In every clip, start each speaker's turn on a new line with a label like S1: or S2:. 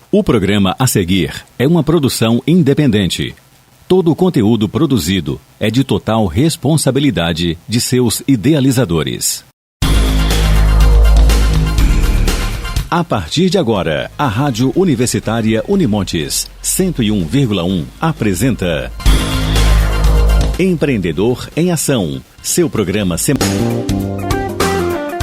S1: O programa a seguir é uma produção independente. Todo o conteúdo produzido é de total responsabilidade de seus idealizadores. A partir de agora, a Rádio Universitária Unimontes 101,1 apresenta Empreendedor em Ação, seu programa semanal.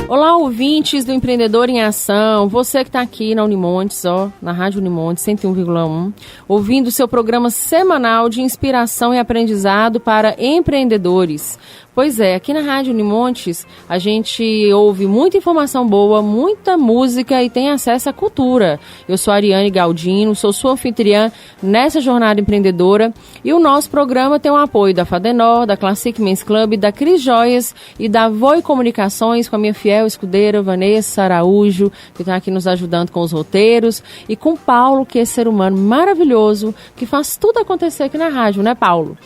S2: Olá, ouvintes do Empreendedor em Ação, você que está aqui na Unimontes, na Rádio Unimontes 101,1, ouvindo o seu programa semanal de inspiração e aprendizado para empreendedores. Pois é, aqui na Rádio Unimontes a gente ouve muita informação boa, muita música e tem acesso à cultura. Eu sou a Ariane Galdino, sou sua anfitriã nessa jornada empreendedora e o nosso programa tem o apoio da Fadenor, da Classic Men's Club, da Cris Joias e da Voi Comunicações com a minha fiel escudeira Vanessa Araújo, que está aqui nos ajudando com os roteiros, e com Paulo, que é esse ser humano maravilhoso que faz tudo acontecer aqui na rádio, né, Paulo?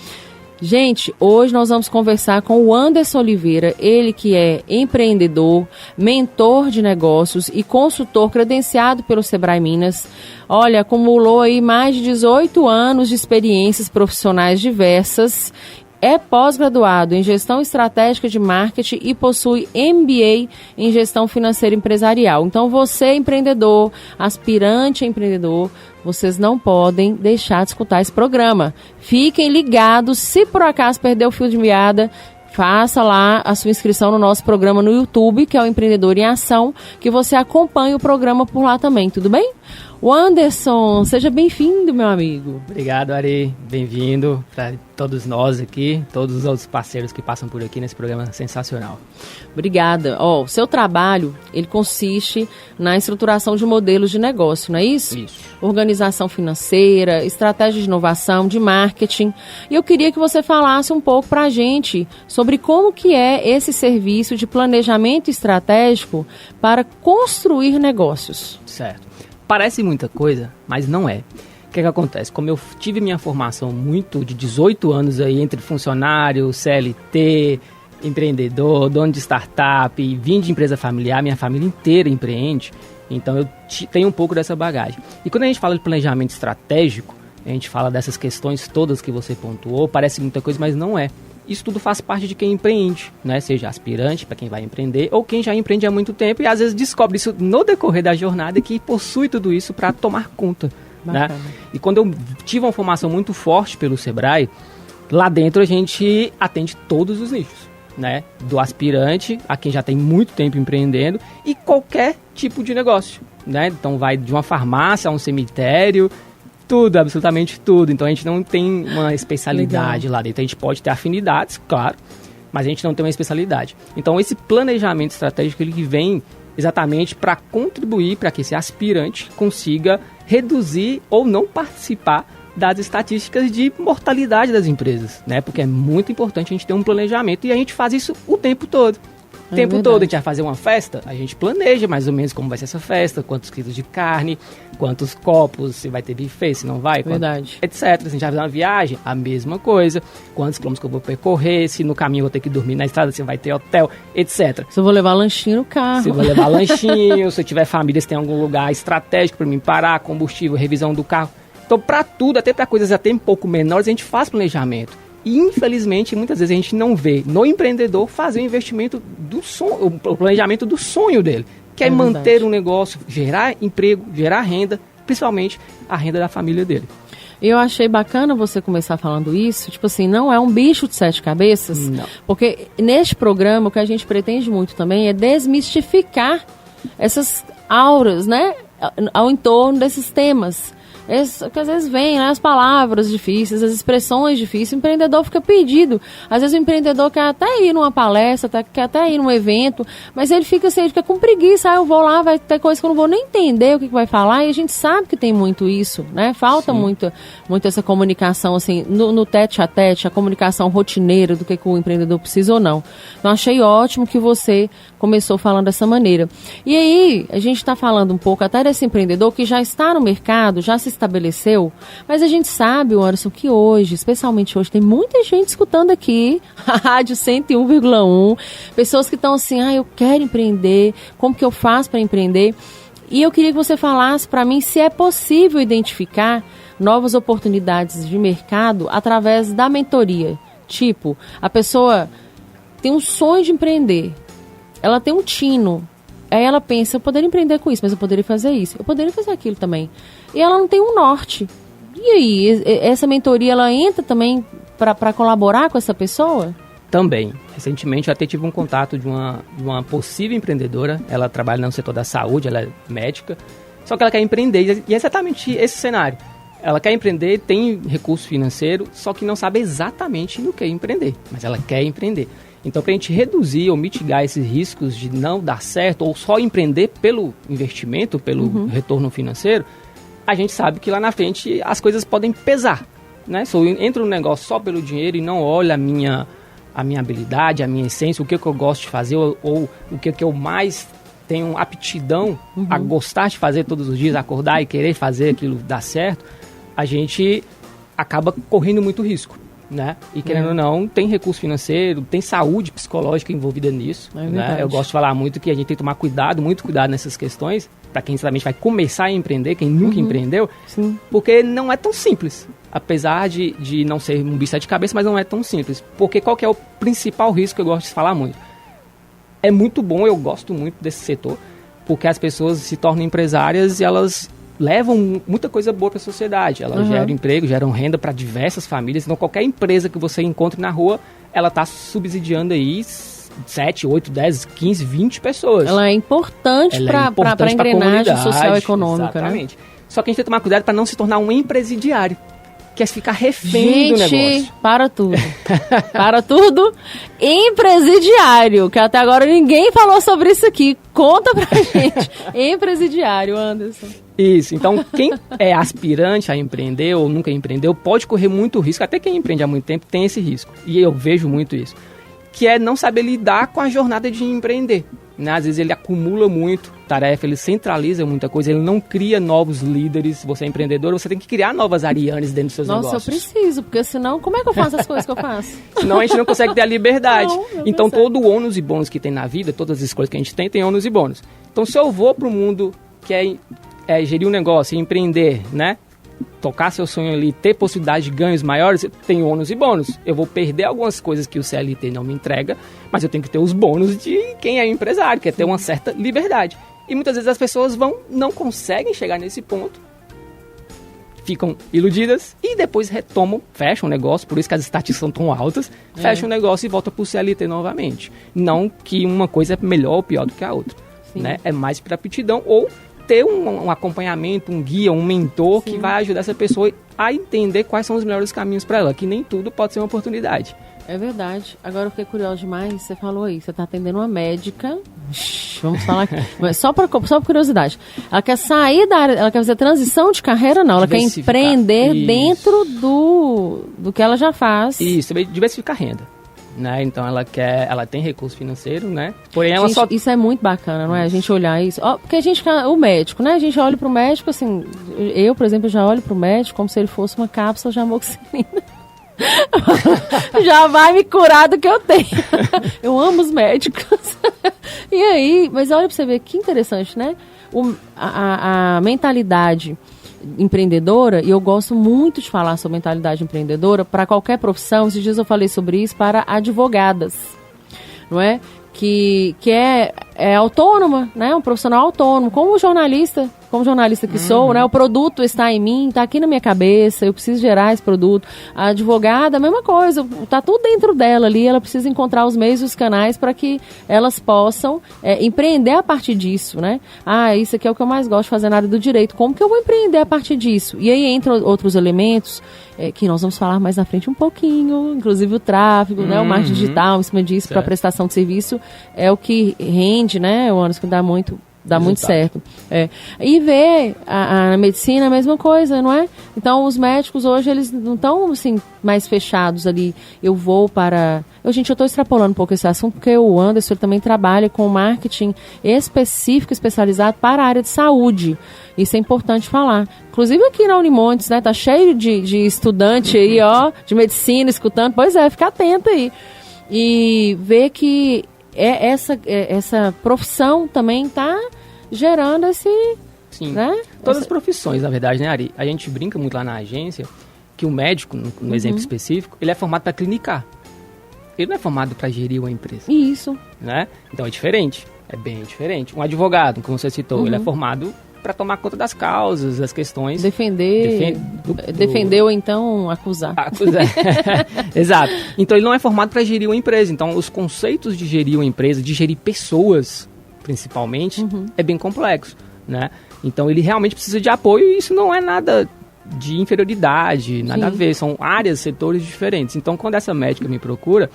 S2: Gente, hoje nós vamos conversar com o Anderson Oliveira, ele que é empreendedor, mentor de negócios e consultor credenciado pelo Sebrae Minas. Olha, acumulou aí mais de 18 anos de experiências profissionais diversas. É pós-graduado em Gestão Estratégica de Marketing e possui MBA em Gestão Financeira Empresarial. Então, você, empreendedor, aspirante a empreendedor, vocês não podem deixar de escutar esse programa. Fiquem ligados, se por acaso perder o fio de meada, faça lá a sua inscrição no nosso programa no YouTube, que é o Empreendedor em Ação, que você acompanhe o programa por lá também, tudo bem? O Anderson, seja bem-vindo, meu amigo.
S3: Obrigado, Ari. Bem-vindo para todos nós aqui, todos os outros parceiros que passam por aqui nesse programa sensacional.
S2: Obrigada. O seu trabalho, ele consiste na estruturação de modelos de negócio, não é isso?
S3: Isso.
S2: Organização financeira, estratégia de inovação, de marketing. E eu queria que você falasse um pouco para a gente sobre como que é esse serviço de planejamento estratégico para construir negócios.
S3: Certo. Parece muita coisa, mas não é. O que acontece? Como eu tive minha formação muito de 18 anos aí entre funcionário, CLT, empreendedor, dono de startup, vim de empresa familiar, minha família inteira empreende, então eu tenho um pouco dessa bagagem. E quando a gente fala de planejamento estratégico, a gente fala dessas questões todas que você pontuou, parece muita coisa, mas não é. Isso tudo faz parte de quem empreende, né? Seja aspirante, para quem vai empreender, ou quem já empreende há muito tempo e às vezes descobre isso no decorrer da jornada, que possui tudo isso para tomar conta. Né? E quando eu tive uma formação muito forte pelo Sebrae, lá dentro a gente atende todos os nichos, né? Do aspirante a quem já tem muito tempo empreendendo e qualquer tipo de negócio, né? Então vai de uma farmácia a um cemitério, tudo, absolutamente tudo. Então a gente não tem uma especialidade lá dentro. A gente pode ter afinidades, claro, mas a gente não tem uma especialidade. Então esse planejamento estratégico ele vem exatamente para contribuir para que esse aspirante consiga reduzir ou não participar das estatísticas de mortalidade das empresas, né? Porque é muito importante a gente ter um planejamento e a gente faz isso o tempo todo. O tempo todo a gente vai fazer uma festa, a gente planeja mais ou menos como vai ser essa festa, quantos quilos de carne, quantos copos, se vai ter buffet, se não vai, etc. Se a gente vai fazer uma viagem, a mesma coisa, quantos quilômetros que eu vou percorrer, se no caminho eu vou ter que dormir na estrada, se vai ter hotel, etc.
S2: Se eu vou levar lanchinho no carro.
S3: Se eu vou levar lanchinho, se eu tiver família, se tem algum lugar estratégico para mim parar, combustível, revisão do carro. Então, para tudo, até para coisas até um pouco menores, a gente faz planejamento. E, infelizmente, muitas vezes a gente não vê no empreendedor fazer o investimento do sonho, o planejamento do sonho dele, que é manter um negócio, gerar emprego, gerar renda, principalmente a renda da família dele.
S2: Eu achei bacana você começar falando isso, tipo assim, não é um bicho de 7 cabeças,
S3: não. Porque
S2: neste programa o que a gente pretende muito também é desmistificar essas auras, né, ao entorno desses temas. Que às vezes vem, né, as palavras difíceis, as expressões difíceis, o empreendedor fica perdido. Às vezes o empreendedor quer até ir numa palestra, quer até ir num evento, mas ele fica assim, ele fica com preguiça, eu vou lá, vai ter coisa que eu não vou nem entender o que vai falar, e a gente sabe que tem muito isso, né? Falta muito essa comunicação, assim, no tete a tete, a comunicação rotineira do que o empreendedor precisa ou não. Então achei ótimo que você começou falando dessa maneira. E aí, a gente está falando um pouco até desse empreendedor que já está no mercado, já se estabeleceu, mas a gente sabe, Anderson, que hoje, especialmente hoje, tem muita gente escutando aqui a Rádio 101,1, pessoas que estão assim, eu quero empreender, como que eu faço para empreender? E eu queria que você falasse para mim se é possível identificar novas oportunidades de mercado através da mentoria. Tipo, a pessoa tem um sonho de empreender, ela tem um tino, aí ela pensa, eu poderia empreender com isso, mas eu poderia fazer isso, eu poderia fazer aquilo também. E ela não tem um norte. E aí, essa mentoria, ela entra também para colaborar com essa pessoa?
S3: Também. Recentemente eu até tive um contato de uma possível empreendedora. Ela trabalha no setor da saúde, ela é médica. Só que ela quer empreender, e é exatamente esse cenário. Ela quer empreender, tem recurso financeiro, só que não sabe exatamente no que empreender. Mas ela quer empreender. Então, para a gente reduzir ou mitigar esses riscos de não dar certo, ou só empreender pelo investimento, pelo retorno financeiro, a gente sabe que lá na frente as coisas podem pesar. Né? Se eu entro no negócio só pelo dinheiro e não olho a minha habilidade, a minha essência, o que eu gosto de fazer, ou o que eu mais tenho aptidão a gostar de fazer todos os dias, acordar e querer fazer aquilo dar certo, a gente acaba correndo muito risco, né? E querendo ou não, tem recurso financeiro, tem saúde psicológica envolvida nisso, né? Eu gosto de falar muito que a gente tem que tomar muito cuidado nessas questões, para quem realmente vai começar a empreender, quem nunca empreendeu, porque não é tão simples. Apesar de não ser um bicho de sete cabeças, mas não é tão simples. Porque qual que é o principal risco que eu gosto de falar muito? É muito bom, eu gosto muito desse setor, porque as pessoas se tornam empresárias e elas levam muita coisa boa para a sociedade. Elas geram emprego, geram renda para diversas famílias. Então, qualquer empresa que você encontre na rua, ela está subsidiando aí 7, 8, 10, 15, 20 pessoas. Ela é importante para a engrenagem social e econômica. Exatamente. Né? Só que a gente tem que tomar cuidado para não se tornar um empresidiário, que é ficar refém do negócio.
S2: Para tudo. Para tudo. Empresidiário, que até agora ninguém falou sobre isso aqui. Conta pra gente. Empresidiário, Anderson.
S3: Isso. Então, quem é aspirante a empreender ou nunca empreendeu pode correr muito risco. Até quem empreende há muito tempo tem esse risco. E eu vejo muito isso. Que é não saber lidar com a jornada de empreender. Né? Às vezes ele acumula muito tarefa, ele centraliza muita coisa, ele não cria novos líderes. Se você é empreendedor, você tem que criar novas Arianes dentro dos seus negócios.
S2: Nossa, eu preciso, porque senão, como é que eu faço as coisas que eu faço?
S3: Senão a gente não consegue ter a liberdade. Então todo o ônus e bônus que tem na vida, todas as escolhas que a gente tem ônus e bônus. Então se eu vou para o mundo que é gerir um negócio, empreender, né? Tocar seu sonho ali, ter possibilidade de ganhos maiores, tem ônus e bônus. Eu vou perder algumas coisas que o CLT não me entrega, mas eu tenho que ter os bônus de quem é empresário, que é ter uma certa liberdade. E muitas vezes as pessoas não conseguem chegar nesse ponto, ficam iludidas e depois retomam, fecham o negócio, por isso que as estatísticas são tão altas, fecham o negócio e voltam para o CLT novamente. Não que uma coisa é melhor ou pior do que a outra. Né? É mais para aptidão ou ter um acompanhamento, um guia, um mentor que vai ajudar essa pessoa a entender quais são os melhores caminhos para ela, que nem tudo pode ser uma oportunidade.
S2: É verdade. Agora eu fiquei curiosa demais, você falou aí, você está atendendo uma médica, vamos falar aqui, mas só por curiosidade, ela quer sair da área, ela quer fazer transição de carreira, não, ela quer empreender dentro do que ela já faz. Isso,
S3: diversificar a renda. Né? Então ela tem recurso financeiro, né? Porém ela
S2: gente, isso é muito bacana, não é? A gente olhar isso, porque a gente, o médico, né? A gente olha pro médico assim, eu, por exemplo, já olho pro médico como se ele fosse uma cápsula de amoxicilina. Já vai me curar do que eu tenho. Eu amo os médicos. E aí, mas olha pra você ver que interessante, né? A mentalidade empreendedora, e eu gosto muito de falar sobre mentalidade empreendedora para qualquer profissão. Esses dias eu falei sobre isso para advogadas, não é? Que é autônoma, né? Um profissional autônomo, como jornalista que sou, né? O produto está em mim, está aqui na minha cabeça, eu preciso gerar esse produto. A advogada, a mesma coisa, está tudo dentro dela ali, ela precisa encontrar os meios e os canais para que elas possam empreender a partir disso, né? Isso aqui é o que eu mais gosto de fazer na área do direito, como que eu vou empreender a partir disso? E aí entram outros elementos que nós vamos falar mais na frente um pouquinho, inclusive o tráfego, né? O marketing digital, em cima disso, para prestação de serviço, é o que rende, né? O ônus que dá muito certo. E ver a medicina é a mesma coisa, não é? Então, os médicos hoje, eles não estão assim, mais fechados ali. Eu estou extrapolando um pouco esse assunto, porque o Anderson ele também trabalha com marketing específico, especializado para a área de saúde. Isso é importante falar. Inclusive aqui na Unimontes, né? Tá cheio de estudante aí, ó, de medicina, escutando. Pois é, fica atento aí. E ver que essa profissão também está gerando esse...
S3: Sim,
S2: né?
S3: Todas as profissões, na verdade, né, Ari? A gente brinca muito lá na agência que o médico, no exemplo específico, ele é formado para clinicar. Ele não é formado para gerir uma empresa.
S2: Isso.
S3: Né? Então é diferente, é bem diferente. Um advogado, como você citou, ele é formado para tomar conta das causas, das questões.
S2: Defender ou então acusar.
S3: Exato. Então ele não é formado para gerir uma empresa. Então os conceitos de gerir uma empresa, de gerir pessoas, principalmente, é bem complexo, né? Então ele realmente precisa de apoio e isso não é nada de inferioridade, nada a ver. São áreas, setores diferentes. Então quando essa médica me procura,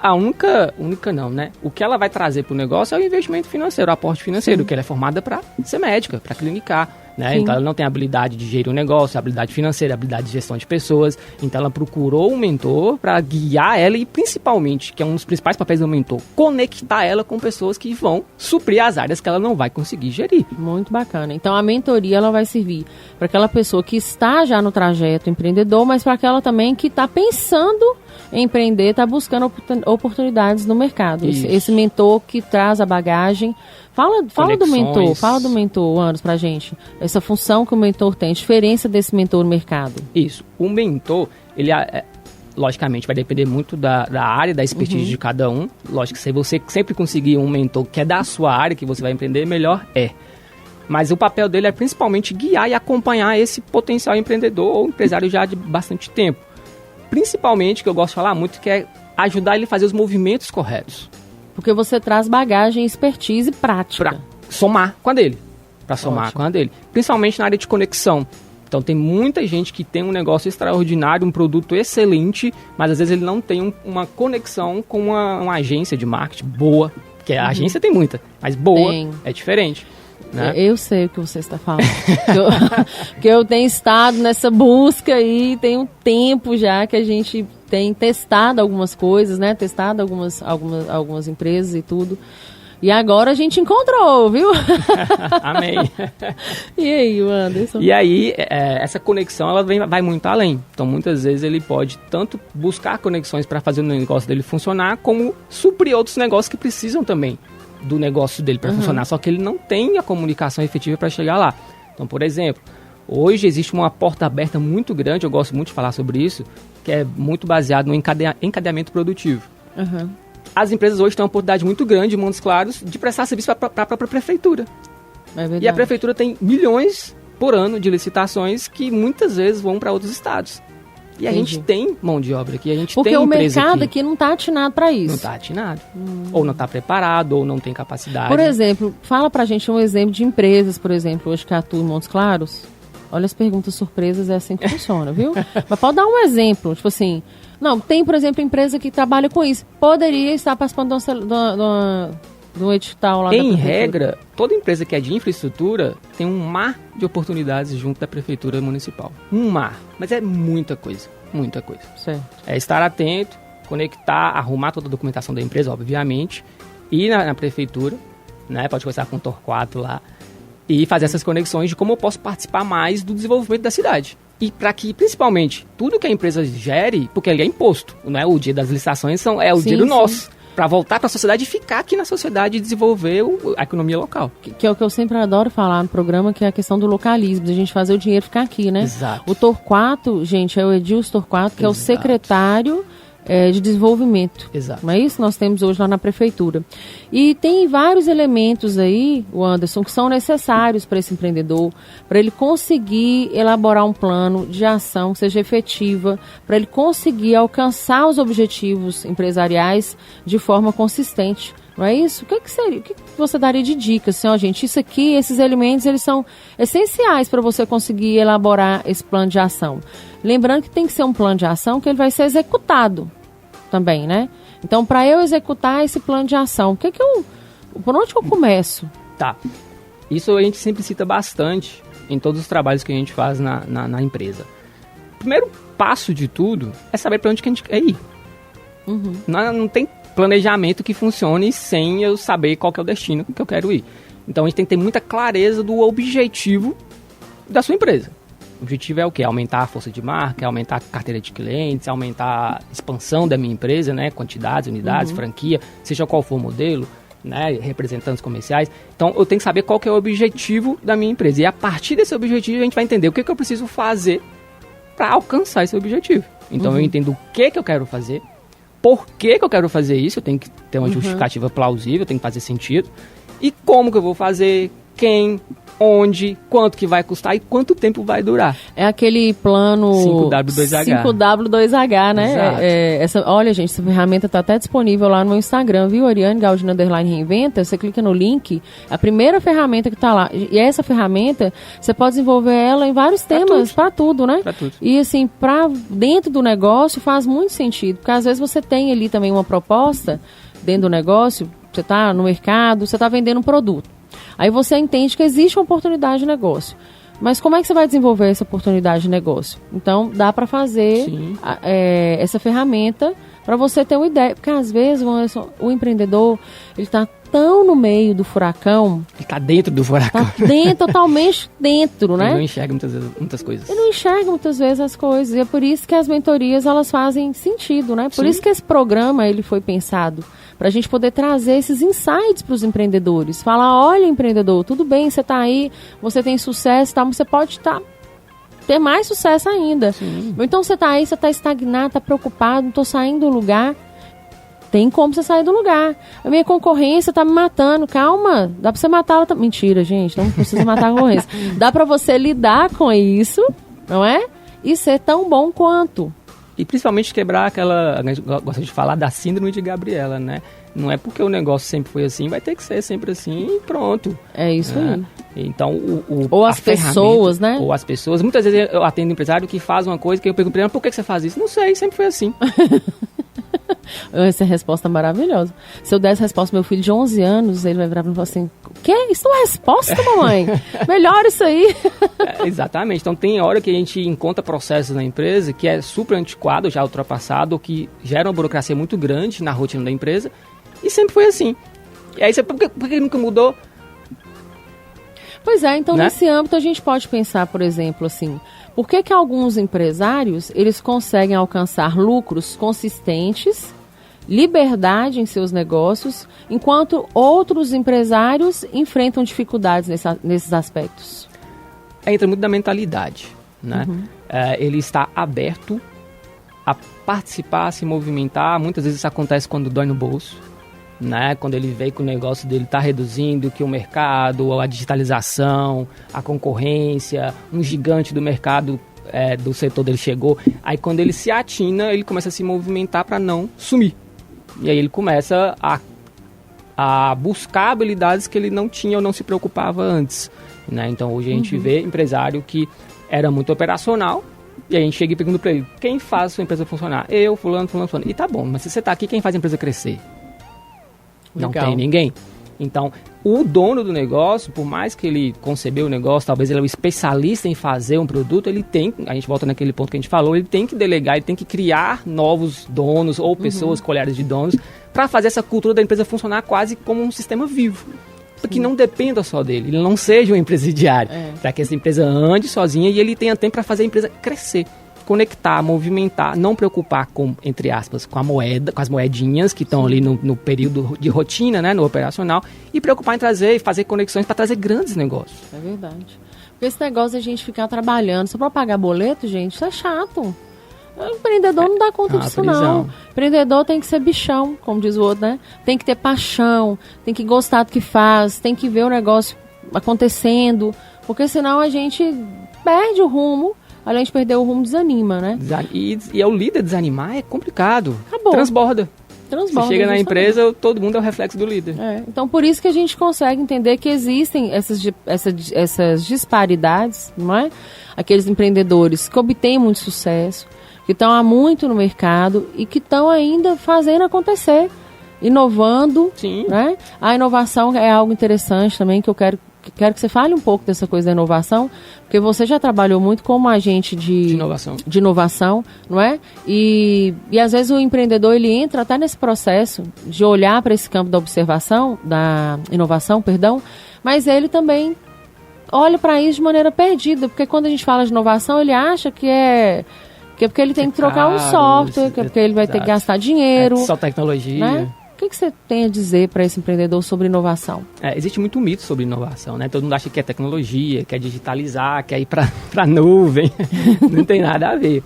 S3: a única não, né? O que ela vai trazer para o negócio é o investimento financeiro, o aporte financeiro, que ela é formada para ser médica, para clinicar, né? Então ela não tem habilidade de gerir um negócio, habilidade financeira, habilidade de gestão de pessoas. Então ela procurou um mentor para guiar ela e principalmente, que é um dos principais papéis do mentor, conectar ela com pessoas que vão suprir as áreas que ela não vai conseguir gerir.
S2: Muito bacana. Então a mentoria ela vai servir para aquela pessoa que está já no trajeto empreendedor, mas para aquela também que está pensando em empreender, está buscando oportunidades no mercado. Esse mentor que traz a bagagem. Fala do mentor, Anderson, pra gente. Essa função que o mentor tem, a diferença desse mentor no mercado.
S3: Isso. O mentor, ele logicamente vai depender muito da área, da expertise de cada um. Lógico que se você sempre conseguir um mentor que é da sua área, que você vai empreender, melhor é. Mas o papel dele é principalmente guiar e acompanhar esse potencial empreendedor ou empresário já de bastante tempo. Principalmente, que eu gosto de falar muito, que é ajudar ele a fazer os movimentos corretos.
S2: Porque você traz bagagem, expertise prática.
S3: Para somar com a dele. Para somar com a dele. Principalmente na área de conexão. Então tem muita gente que tem um negócio extraordinário, um produto excelente, mas às vezes ele não tem uma conexão com uma agência de marketing boa. Porque a agência tem muita, mas boa é diferente. Né?
S2: Eu sei o que você está falando. que eu tenho estado nessa busca aí, tem um tempo já que a gente tem testado algumas coisas, né? Testado algumas empresas e tudo. E agora a gente encontrou, viu?
S3: Amém.
S2: E aí, Anderson?
S3: E aí, essa conexão ela vai muito além. Então, muitas vezes ele pode tanto buscar conexões para fazer o negócio dele funcionar, como suprir outros negócios que precisam também do negócio dele para funcionar, só que ele não tem a comunicação efetiva para chegar lá. Então, por exemplo, hoje existe uma porta aberta muito grande, eu gosto muito de falar sobre isso, que é muito baseado no encadeamento produtivo. As empresas hoje têm uma oportunidade muito grande, em Montes Claros, de prestar serviço para a própria prefeitura.
S2: É verdade.
S3: E a prefeitura tem milhões por ano de licitações que muitas vezes vão para outros estados. E a gente tem mão de obra aqui, a gente
S2: porque
S3: tem empresa
S2: o mercado aqui não está atinado para isso.
S3: Não está atinado. Ou não está preparado, ou não tem capacidade.
S2: Por exemplo, fala pra gente um exemplo de empresas, por exemplo, hoje que atuam em Montes Claros. Olha, as perguntas surpresas, é assim que funciona, viu? Mas pode dar um exemplo, tipo assim... Não, tem, por exemplo, empresa que trabalha com isso. Poderia estar participando de um edital lá da prefeitura. Em regra,
S3: toda empresa que é de infraestrutura tem um mar de oportunidades junto da prefeitura municipal. Um mar. Mas é muita coisa. Muita coisa.
S2: Certo.
S3: É estar atento, conectar, arrumar toda a documentação da empresa, obviamente, ir na prefeitura, né? Pode conversar com o Torquato lá, e fazer essas conexões de como eu posso participar mais do desenvolvimento da cidade. E para que, principalmente, tudo que a empresa gere, porque ele é imposto, não é? O dia das licitações é o dinheiro nosso, para voltar para a sociedade e ficar aqui na sociedade e desenvolver a economia local.
S2: Que é o que eu sempre adoro falar no programa, que é a questão do localismo, de a gente fazer o dinheiro ficar aqui, né?
S3: Exato.
S2: O Torquato, gente, é o Edilson Torquato, que é o secretário de desenvolvimento.
S3: Exato.
S2: Não é isso? Nós temos hoje lá na prefeitura. E tem vários elementos aí, o Anderson, que são necessários para esse empreendedor, para ele conseguir elaborar um plano de ação que seja efetiva, para ele conseguir alcançar os objetivos empresariais de forma consistente. Não é isso? O que seria? O que você daria de dicas? Assim, ó, gente, isso aqui, esses elementos, eles são essenciais para você conseguir elaborar esse plano de ação. Lembrando que tem que ser um plano de ação que ele vai ser executado também, né? Então, para eu executar esse plano de ação, por onde que eu começo?
S3: Tá. Isso a gente sempre cita bastante em todos os trabalhos que a gente faz na empresa. O primeiro passo de tudo é saber para onde que a gente quer ir. Não tem planejamento que funcione sem eu saber qual que é o destino que eu quero ir. Então, a gente tem que ter muita clareza do objetivo da sua empresa. O objetivo é o quê? Aumentar a força de marca, aumentar a carteira de clientes, aumentar a expansão da minha empresa, né? Quantidades, unidades, franquia, seja qual for o modelo. né, representantes comerciais. Então, eu tenho que saber qual que é o objetivo da minha empresa. E a partir desse objetivo, a gente vai entender o que eu preciso fazer para alcançar esse objetivo. Então, eu entendo o que eu quero fazer, por que eu quero fazer isso, eu tenho que ter uma justificativa plausível, tem que fazer sentido. E como que eu vou fazer, quem, onde, quanto que vai custar e quanto tempo vai durar.
S2: É aquele plano
S3: 5W2H.
S2: 5W2H, né?
S3: Exato.
S2: Olha, gente, essa ferramenta está até disponível lá no meu Instagram, viu? Ariane Galdino _Reinventa. Você clica no link, a primeira ferramenta que está lá. E essa ferramenta, você pode desenvolver ela em vários temas, para tudo, né?
S3: Para tudo.
S2: E assim, para dentro do negócio faz muito sentido, porque às vezes você tem ali também uma proposta dentro do negócio, você está no mercado, você está vendendo um produto. Aí você entende que existe uma oportunidade de negócio. Mas como é que você vai desenvolver essa oportunidade de negócio? Então, dá para fazer essa ferramenta para você ter uma ideia. Porque, às vezes, o empreendedor, ele está tão no meio do furacão.
S3: Ele está dentro do furacão.
S2: Está dentro, totalmente dentro, né?
S3: Ele não enxerga muitas coisas.
S2: Ele não enxerga muitas vezes as coisas. E é por isso que as mentorias, elas fazem sentido, né? Por isso que esse programa, ele foi pensado para a gente poder trazer esses insights para os empreendedores. Falar, olha, empreendedor, tudo bem, você está aí, você tem sucesso, tá, mas você pode ter mais sucesso ainda.
S3: Sim.
S2: Ou então você está aí, você está estagnado, está preocupado, não estou saindo do lugar. Tem como você sair do lugar. A minha concorrência está me matando. Calma, dá para você matá-la. Mentira, gente, não precisa matar a concorrência. Dá para você lidar com isso, não é? E ser tão bom quanto.
S3: E principalmente quebrar aquela, a gente gosta de falar da síndrome de Gabriela, né? Não é porque o negócio sempre foi assim, vai ter que ser sempre assim e pronto.
S2: É isso aí.
S3: Então,
S2: ou as pessoas, né?
S3: Ou as pessoas. Muitas vezes eu atendo empresário que faz uma coisa que eu pergunto para ele, por que você faz isso? Não sei, sempre foi assim.
S2: Essa resposta é maravilhosa. Se eu der essa resposta pro meu filho de 11 anos, ele vai virar pra mim e falar assim, o quê? Isso não é resposta, mamãe? Melhor isso aí.
S3: Exatamente. Então tem hora que a gente encontra processos na empresa que é super antiquado, já ultrapassado, que gera uma burocracia muito grande na rotina da empresa, e sempre foi assim. E aí você, por que nunca mudou?
S2: Pois é, então
S3: né?
S2: Nesse âmbito a gente pode pensar, por exemplo, assim, por que alguns empresários, eles conseguem alcançar lucros consistentes, liberdade em seus negócios, enquanto outros empresários enfrentam dificuldades nesses aspectos?
S3: Entra muito da mentalidade, né? Ele está aberto a participar, a se movimentar. Muitas vezes isso acontece quando dói no bolso, né? Quando ele vê que o negócio dele está reduzindo, que o mercado, a digitalização, a concorrência, um gigante do mercado do setor dele chegou. Aí quando ele se atina, ele começa a se movimentar para não sumir. E aí ele começa a buscar habilidades que ele não tinha ou não se preocupava antes, né? Então hoje a gente vê empresário que era muito operacional, e a gente chega e pergunta para ele, quem faz a sua empresa funcionar? Eu, fulano. E tá bom, mas se você tá aqui, quem faz a empresa crescer? Não tem ninguém. Então, o dono do negócio, por mais que ele concebeu o negócio, talvez ele é um especialista em fazer um produto, ele tem, a gente volta naquele ponto que a gente falou, ele tem que delegar, ele tem que criar novos donos ou pessoas com olhares de donos para fazer essa cultura da empresa funcionar quase como um sistema vivo. Que não dependa só dele, ele não seja um empresariário, para que essa empresa ande sozinha e ele tenha tempo para fazer a empresa crescer. Conectar, movimentar, não preocupar com, entre aspas, com a moeda, com as moedinhas que estão ali no período de rotina, né, no operacional, e preocupar em trazer e fazer conexões para trazer grandes negócios.
S2: É verdade. Porque esse negócio de a gente ficar trabalhando só para pagar boleto, gente, isso é chato. O empreendedor não dá conta disso, não. O empreendedor tem que ser bichão, como diz o outro, né? Tem que ter paixão, tem que gostar do que faz, tem que ver o negócio acontecendo, porque senão a gente perde o rumo. Além de perder o rumo, desanima, né?
S3: E é o líder desanimar é complicado.
S2: Acabou.
S3: Transborda. Você chega na empresa, todo mundo é o reflexo do líder.
S2: Então, por isso que a gente consegue entender que existem essas disparidades, não é? Aqueles empreendedores que obtêm muito sucesso, que estão há muito no mercado e que estão ainda fazendo acontecer, inovando.
S3: Sim.
S2: Né? A inovação é algo interessante também, que eu quero que você fale um pouco dessa coisa da inovação, porque você já trabalhou muito como agente de inovação, não é? E às vezes o empreendedor, ele entra até nesse processo de olhar para esse campo da observação, da inovação, mas ele também olha para isso de maneira perdida, porque quando a gente fala de inovação, ele acha que é porque ele tem que trocar um software, que é porque ele vai ter que gastar dinheiro.
S3: Só tecnologia.
S2: Né? que você tem a dizer para esse empreendedor sobre inovação?
S3: Existe muito mito sobre inovação, né? Todo mundo acha que é tecnologia, quer digitalizar, quer ir para a nuvem. Não tem nada a ver.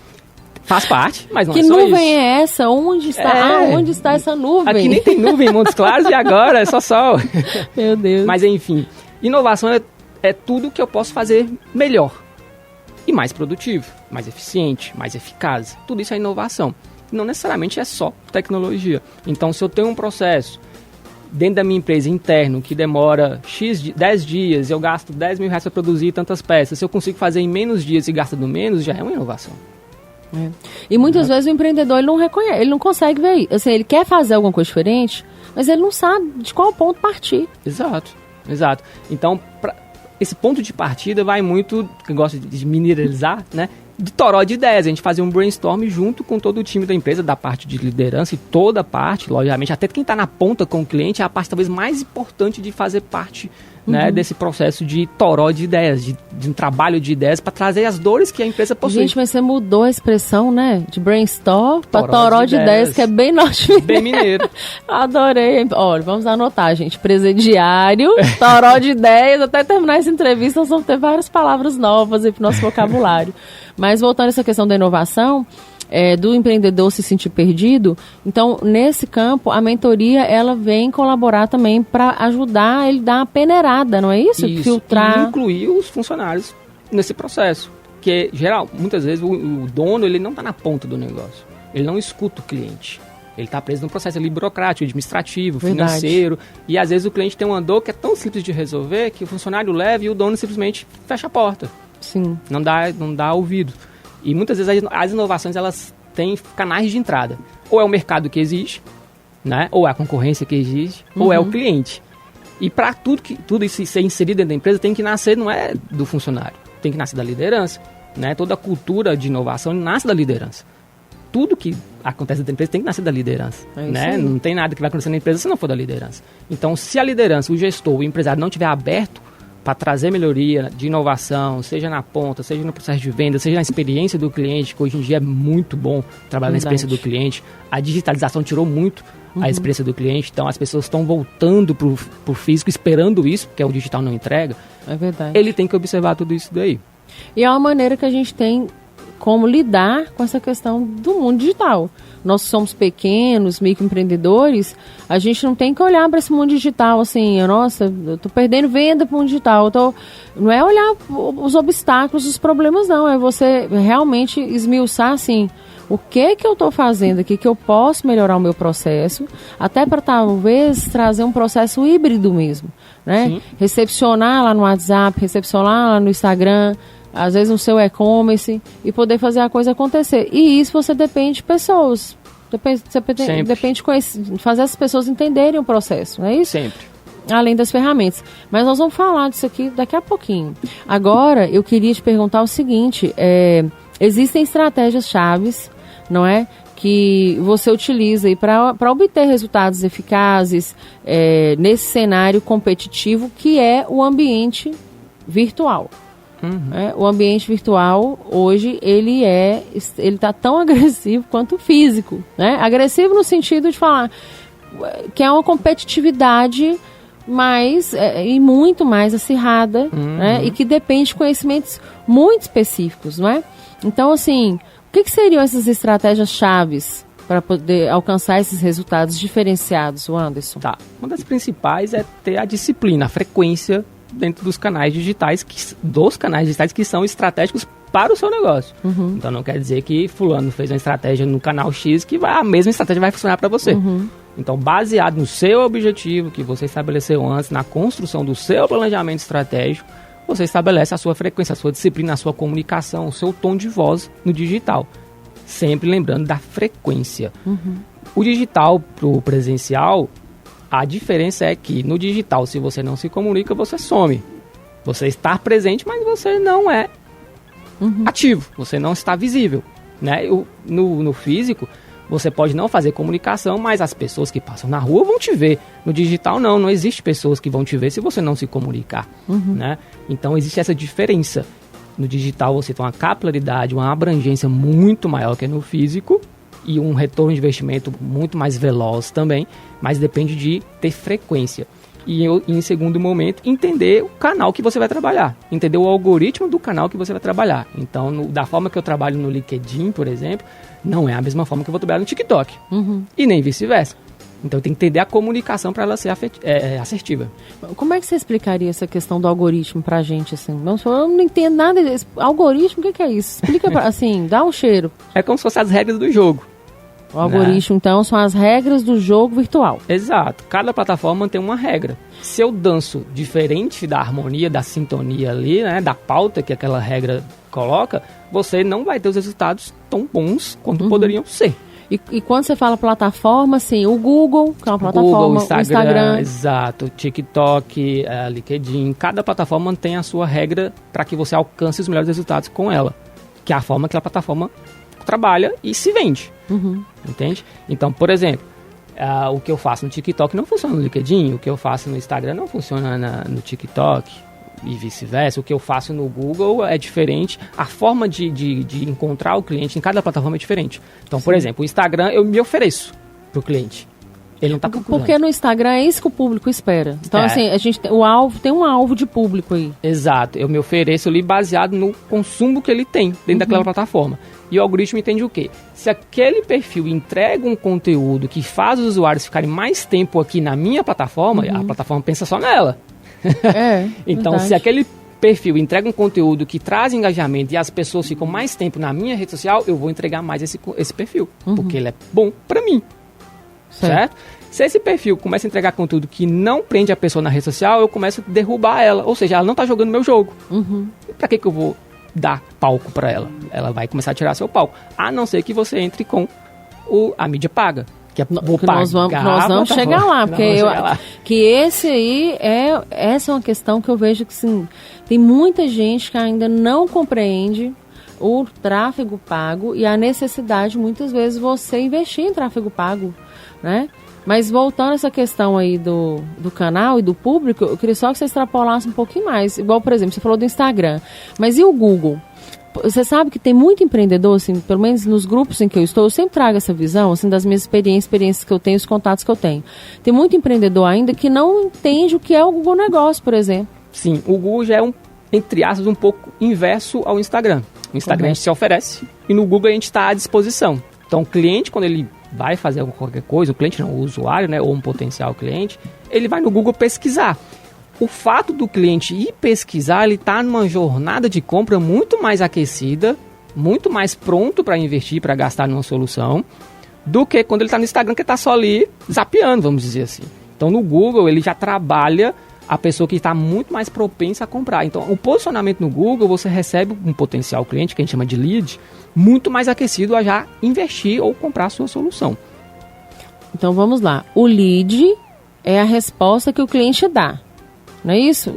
S3: Faz parte, mas não é só isso.
S2: Que nuvem é essa? Onde está? Onde está essa nuvem?
S3: Aqui nem tem nuvem em Montes Claros e agora é só sol.
S2: Meu Deus.
S3: Mas enfim, inovação é tudo que eu posso fazer melhor e mais produtivo, mais eficiente, mais eficaz. Tudo isso é inovação. Não necessariamente é só tecnologia. Então, se eu tenho um processo dentro da minha empresa interno que demora 10 dias, eu gasto 10 mil reais para produzir tantas peças, se eu consigo fazer em menos dias e gastando menos, já é uma inovação.
S2: E muitas vezes o empreendedor ele não reconhece, ele não consegue ver. Assim, ele quer fazer alguma coisa diferente, mas ele não sabe de qual ponto partir.
S3: Exato. Então, esse ponto de partida vai muito, que eu gosto de mineralizar, né? De toró de ideias. A gente fazia um brainstorm junto com todo o time da empresa, da parte de liderança e toda a parte, logicamente, até quem está na ponta com o cliente, é a parte talvez mais importante de fazer parte né, desse processo de toró de ideias, de um trabalho de ideias para trazer as dores que a empresa possui.
S2: Gente, mas você mudou a expressão, né? De brainstorm para toró de ideias, que é bem norte-mineiro.
S3: Bem mineiro.
S2: Adorei. Olha, vamos anotar, gente. Presidiário, toró de ideias. Até terminar essa entrevista, nós vamos ter várias palavras novas aí para o nosso vocabulário. Mas voltando a essa questão da inovação, do empreendedor se sentir perdido, então, nesse campo, a mentoria, ela vem colaborar também para ajudar ele a dar uma peneirada, não é isso? Filtrar.
S3: E incluir os funcionários nesse processo. Porque, muitas vezes, o dono, ele não está na ponta do negócio. Ele não escuta o cliente. Ele está preso num processo ali burocrático, administrativo, financeiro. E, às vezes, o cliente tem uma dor que é tão simples de resolver que o funcionário leva e o dono simplesmente fecha a porta.
S2: Sim.
S3: Não dá ouvido. E muitas vezes as inovações elas têm canais de entrada. Ou é o mercado que existe, né? Ou é a concorrência que existe, ou é o cliente. E para tudo isso ser inserido dentro da empresa tem que nascer, não é do funcionário, tem que nascer da liderança. Né? Toda a cultura de inovação nasce da liderança. Tudo que acontece dentro da empresa tem que nascer da liderança. Né? Não tem nada que vai acontecer na empresa se não for da liderança. Então, se a liderança, o gestor, o empresário não estiver aberto para trazer melhoria de inovação, seja na ponta, seja no processo de venda, seja na experiência do cliente, que hoje em dia é muito bom trabalhar na experiência do cliente. A digitalização tirou muito a experiência do cliente, então as pessoas estão voltando para o físico, esperando isso, porque o digital não entrega.
S2: É verdade.
S3: Ele tem que observar tudo isso daí.
S2: E é uma maneira que a gente tem como lidar com essa questão do mundo digital. Nós somos pequenos, microempreendedores, a gente não tem que olhar para esse mundo digital assim, nossa, eu estou perdendo venda para o mundo digital. Não é olhar os obstáculos, os problemas, não. É você realmente esmiuçar assim, o que eu estou fazendo aqui que eu posso melhorar o meu processo, até para talvez trazer um processo híbrido mesmo. Né?
S3: Sim.
S2: Recepcionar lá no WhatsApp, recepcionar lá no Instagram, às vezes no seu e-commerce, e poder fazer a coisa acontecer. E isso você depende de pessoas. Depende de fazer as pessoas entenderem o processo, não é isso?
S3: Sempre.
S2: Além das ferramentas. Mas nós vamos falar disso aqui daqui a pouquinho. Agora, eu queria te perguntar o seguinte, existem estratégias chaves, não é? Que você utiliza para obter resultados eficazes nesse cenário competitivo que é o ambiente virtual. O ambiente virtual, hoje, ele está tão agressivo quanto o físico. Né? Agressivo no sentido de falar que é uma competitividade mais e muito mais acirrada, né? E que depende de conhecimentos muito específicos. Não é? Então, assim, o que seriam essas estratégias chaves para poder alcançar esses resultados diferenciados, Anderson?
S3: Tá. Uma das principais é ter a disciplina, a frequência dentro dos canais digitais, que são estratégicos para o seu negócio. Então não quer dizer que fulano fez uma estratégia no canal X que a mesma estratégia vai funcionar para você. Então, baseado no seu objetivo que você estabeleceu antes, na construção do seu planejamento estratégico, você estabelece a sua frequência, a sua disciplina, a sua comunicação, o seu tom de voz no digital. Sempre lembrando da frequência. O digital para o presencial, a diferença é que no digital, se você não se comunica, você some. Você está presente, mas você não é ativo, você não está visível. Né? No físico, você pode não fazer comunicação, mas as pessoas que passam na rua vão te ver. No digital, não existe pessoas que vão te ver se você não se comunicar. Né? Então, existe essa diferença. No digital, você tem uma capilaridade, uma abrangência muito maior que no físico, e um retorno de investimento muito mais veloz também, mas depende de ter frequência. E em segundo momento, entender o canal que você vai trabalhar, entender o algoritmo do canal que você vai trabalhar. Então, da forma que eu trabalho no LinkedIn, por exemplo, não é a mesma forma que eu vou trabalhar no TikTok, e nem vice-versa. Então, tem que entender a comunicação para ela ser assertiva.
S2: Como é que você explicaria essa questão do algoritmo pra gente, assim? Eu não entendo nada desse. Algoritmo, o que é isso? Explica, assim, dá um cheiro.
S3: É como se fossem as regras do jogo.
S2: O algoritmo, então, são as regras do jogo virtual.
S3: Exato. Cada plataforma tem uma regra. Se eu danço diferente da harmonia, da sintonia ali, né, da pauta que aquela regra coloca, você não vai ter os resultados tão bons quanto poderiam ser.
S2: E quando você fala plataforma, assim, o Google, que é uma plataforma,
S3: Google, Instagram,
S2: o Instagram.
S3: Exato, TikTok, LinkedIn, cada plataforma tem a sua regra para que você alcance os melhores resultados com ela, que é a forma que a plataforma trabalha e se vende, entende? Então, por exemplo, o que eu faço no TikTok não funciona no LinkedIn, o que eu faço no Instagram não funciona no TikTok e vice-versa, o que eu faço no Google é diferente, a forma de encontrar o cliente em cada plataforma é diferente. Então, por exemplo, o Instagram eu me ofereço para o cliente. Ele não está procurando.
S2: Porque no Instagram é isso que o público espera. Então, assim, a gente tem um alvo de público aí.
S3: Exato. Eu me ofereço ali baseado no consumo que ele tem dentro daquela plataforma. E o algoritmo entende o quê? Se aquele perfil entrega um conteúdo que faz os usuários ficarem mais tempo aqui na minha plataforma, a plataforma pensa só nela. Então,
S2: verdade.
S3: se aquele perfil entrega um conteúdo que traz engajamento e as pessoas ficam mais tempo na minha rede social, eu vou entregar mais esse perfil. Porque ele é bom para mim. Certo? Se esse perfil começa a entregar conteúdo que não prende a pessoa na rede social, eu começo a derrubar ela. Ou seja, ela não está jogando meu jogo. E para que eu vou dar palco para ela? Ela vai começar a tirar seu palco. A não ser que você entre com a mídia paga. Que é, vou pagar
S2: nós vamos chegar lá. Porque que esse aí essa é uma questão que eu vejo que sim, tem muita gente que ainda não compreende o tráfego pago e a necessidade, muitas vezes, você investir em tráfego pago, né? Mas voltando a essa questão aí do canal e do público, eu queria só que você extrapolasse um pouquinho mais. Igual, por exemplo, você falou do Instagram. Mas e o Google? Você sabe que tem muito empreendedor, assim, pelo menos nos grupos em que eu estou, eu sempre trago essa visão, assim, das minhas experiências que eu tenho, os contatos que eu tenho. Tem muito empreendedor ainda que não entende o que é o Google Negócio, por exemplo.
S3: Sim, o Google já é entre aspas, um pouco inverso ao Instagram. No Instagram a gente se oferece e no Google a gente está à disposição. Então o cliente, quando ele vai fazer qualquer coisa, o cliente não, o usuário, né, ou um potencial cliente, ele vai no Google pesquisar. O fato do cliente ir pesquisar, ele está numa jornada de compra muito mais aquecida, muito mais pronto para investir, para gastar numa solução, do que quando ele está no Instagram, que está só ali zapeando, vamos dizer assim. Então no Google ele já trabalha a pessoa que está muito mais propensa a comprar. Então o posicionamento no Google, você recebe um potencial cliente, que a gente chama de lead, muito mais aquecido a já investir ou comprar a sua solução.
S2: Então vamos lá, o lead é a resposta que o cliente dá. Não é isso?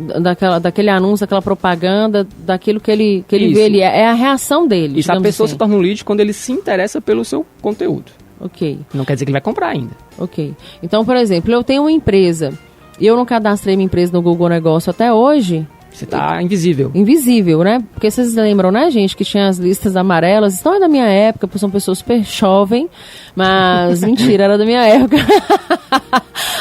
S2: Daquele anúncio, daquela propaganda, daquilo que ele vê, é a reação dele.
S3: Isso, a pessoa
S2: assim.
S3: se torna um lead quando ele se interessa pelo seu conteúdo.
S2: Ok.
S3: Não quer dizer que ele vai comprar ainda.
S2: Ok. Então, por exemplo, eu tenho uma empresa e eu não cadastrei minha empresa no Google Negócio até hoje.
S3: Você está invisível.
S2: Invisível, né? Porque vocês lembram, né, gente, que tinha as listas amarelas. Isso não é da minha época, porque sou uma pessoa super jovem, mas mentira, era da minha época.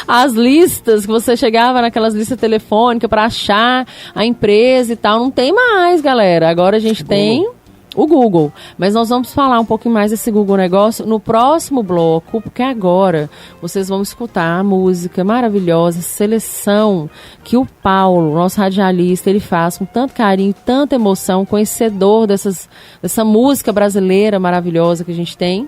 S2: As listas, que você chegava naquelas listas telefônicas para achar a empresa e tal, não tem mais, galera. Agora a gente tem o Google. Mas nós vamos falar um pouquinho mais desse Google Negócio no próximo bloco, porque agora vocês vão escutar a música maravilhosa, seleção que o Paulo, nosso radialista, ele faz com tanto carinho, tanta emoção, conhecedor dessa música brasileira maravilhosa que a gente tem.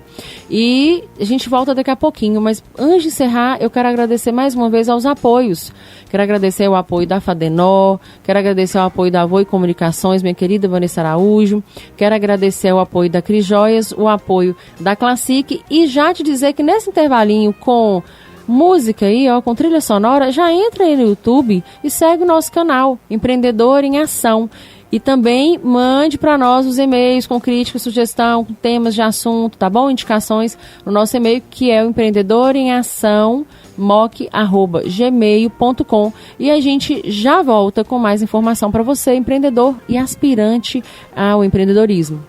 S2: E a gente volta daqui a pouquinho, mas antes de encerrar, eu quero agradecer mais uma vez aos apoios. Quero agradecer o apoio da Fadenor, quero agradecer o apoio da Voi Comunicações, minha querida Vanessa Araújo, quero agradecer o apoio da Cris Joias, o apoio da Classic e já te dizer que nesse intervalinho com música aí, ó, com trilha sonora, já entra aí no YouTube e segue o nosso canal, Empreendedor em Ação. E também mande para nós os e-mails com crítica, sugestão, com temas de assunto, tá bom? Indicações no nosso e-mail, que é o empreendedoremeação@gmail.com. E a gente já volta com mais informação para você, empreendedor e aspirante ao empreendedorismo.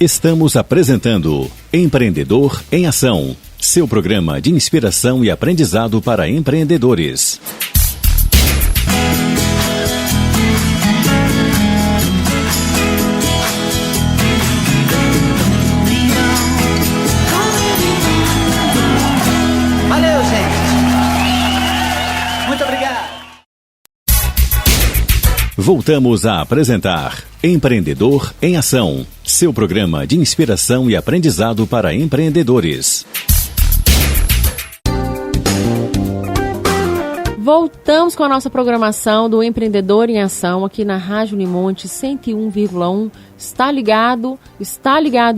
S1: Estamos apresentando Empreendedor em Ação, seu programa de inspiração e aprendizado para empreendedores.
S4: Valeu, gente. Muito obrigado.
S1: Voltamos a apresentar Empreendedor em Ação, seu programa de inspiração e aprendizado para empreendedores.
S2: Voltamos com a nossa programação do Empreendedor em Ação aqui na Rádio Unimonte 101,1. Está ligado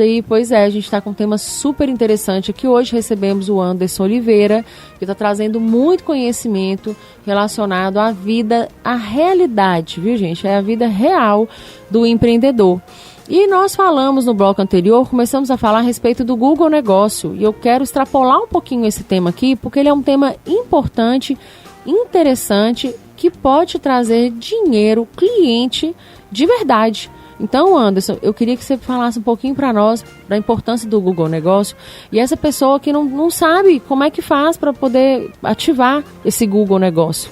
S2: aí? Pois é, a gente está com um tema super interessante aqui. Hoje recebemos o Anderson Oliveira, que está trazendo muito conhecimento relacionado à vida, à realidade, viu, gente? É a vida real do empreendedor. E nós falamos no bloco anterior, começamos a falar a respeito do Google Negócio. E eu quero extrapolar um pouquinho esse tema aqui, porque ele é um tema importante, interessante, que pode trazer dinheiro, cliente de verdade. Então, Anderson, eu queria que você falasse um pouquinho para nós da importância do Google Negócio e essa pessoa que não sabe como é que faz para poder ativar esse Google Negócio.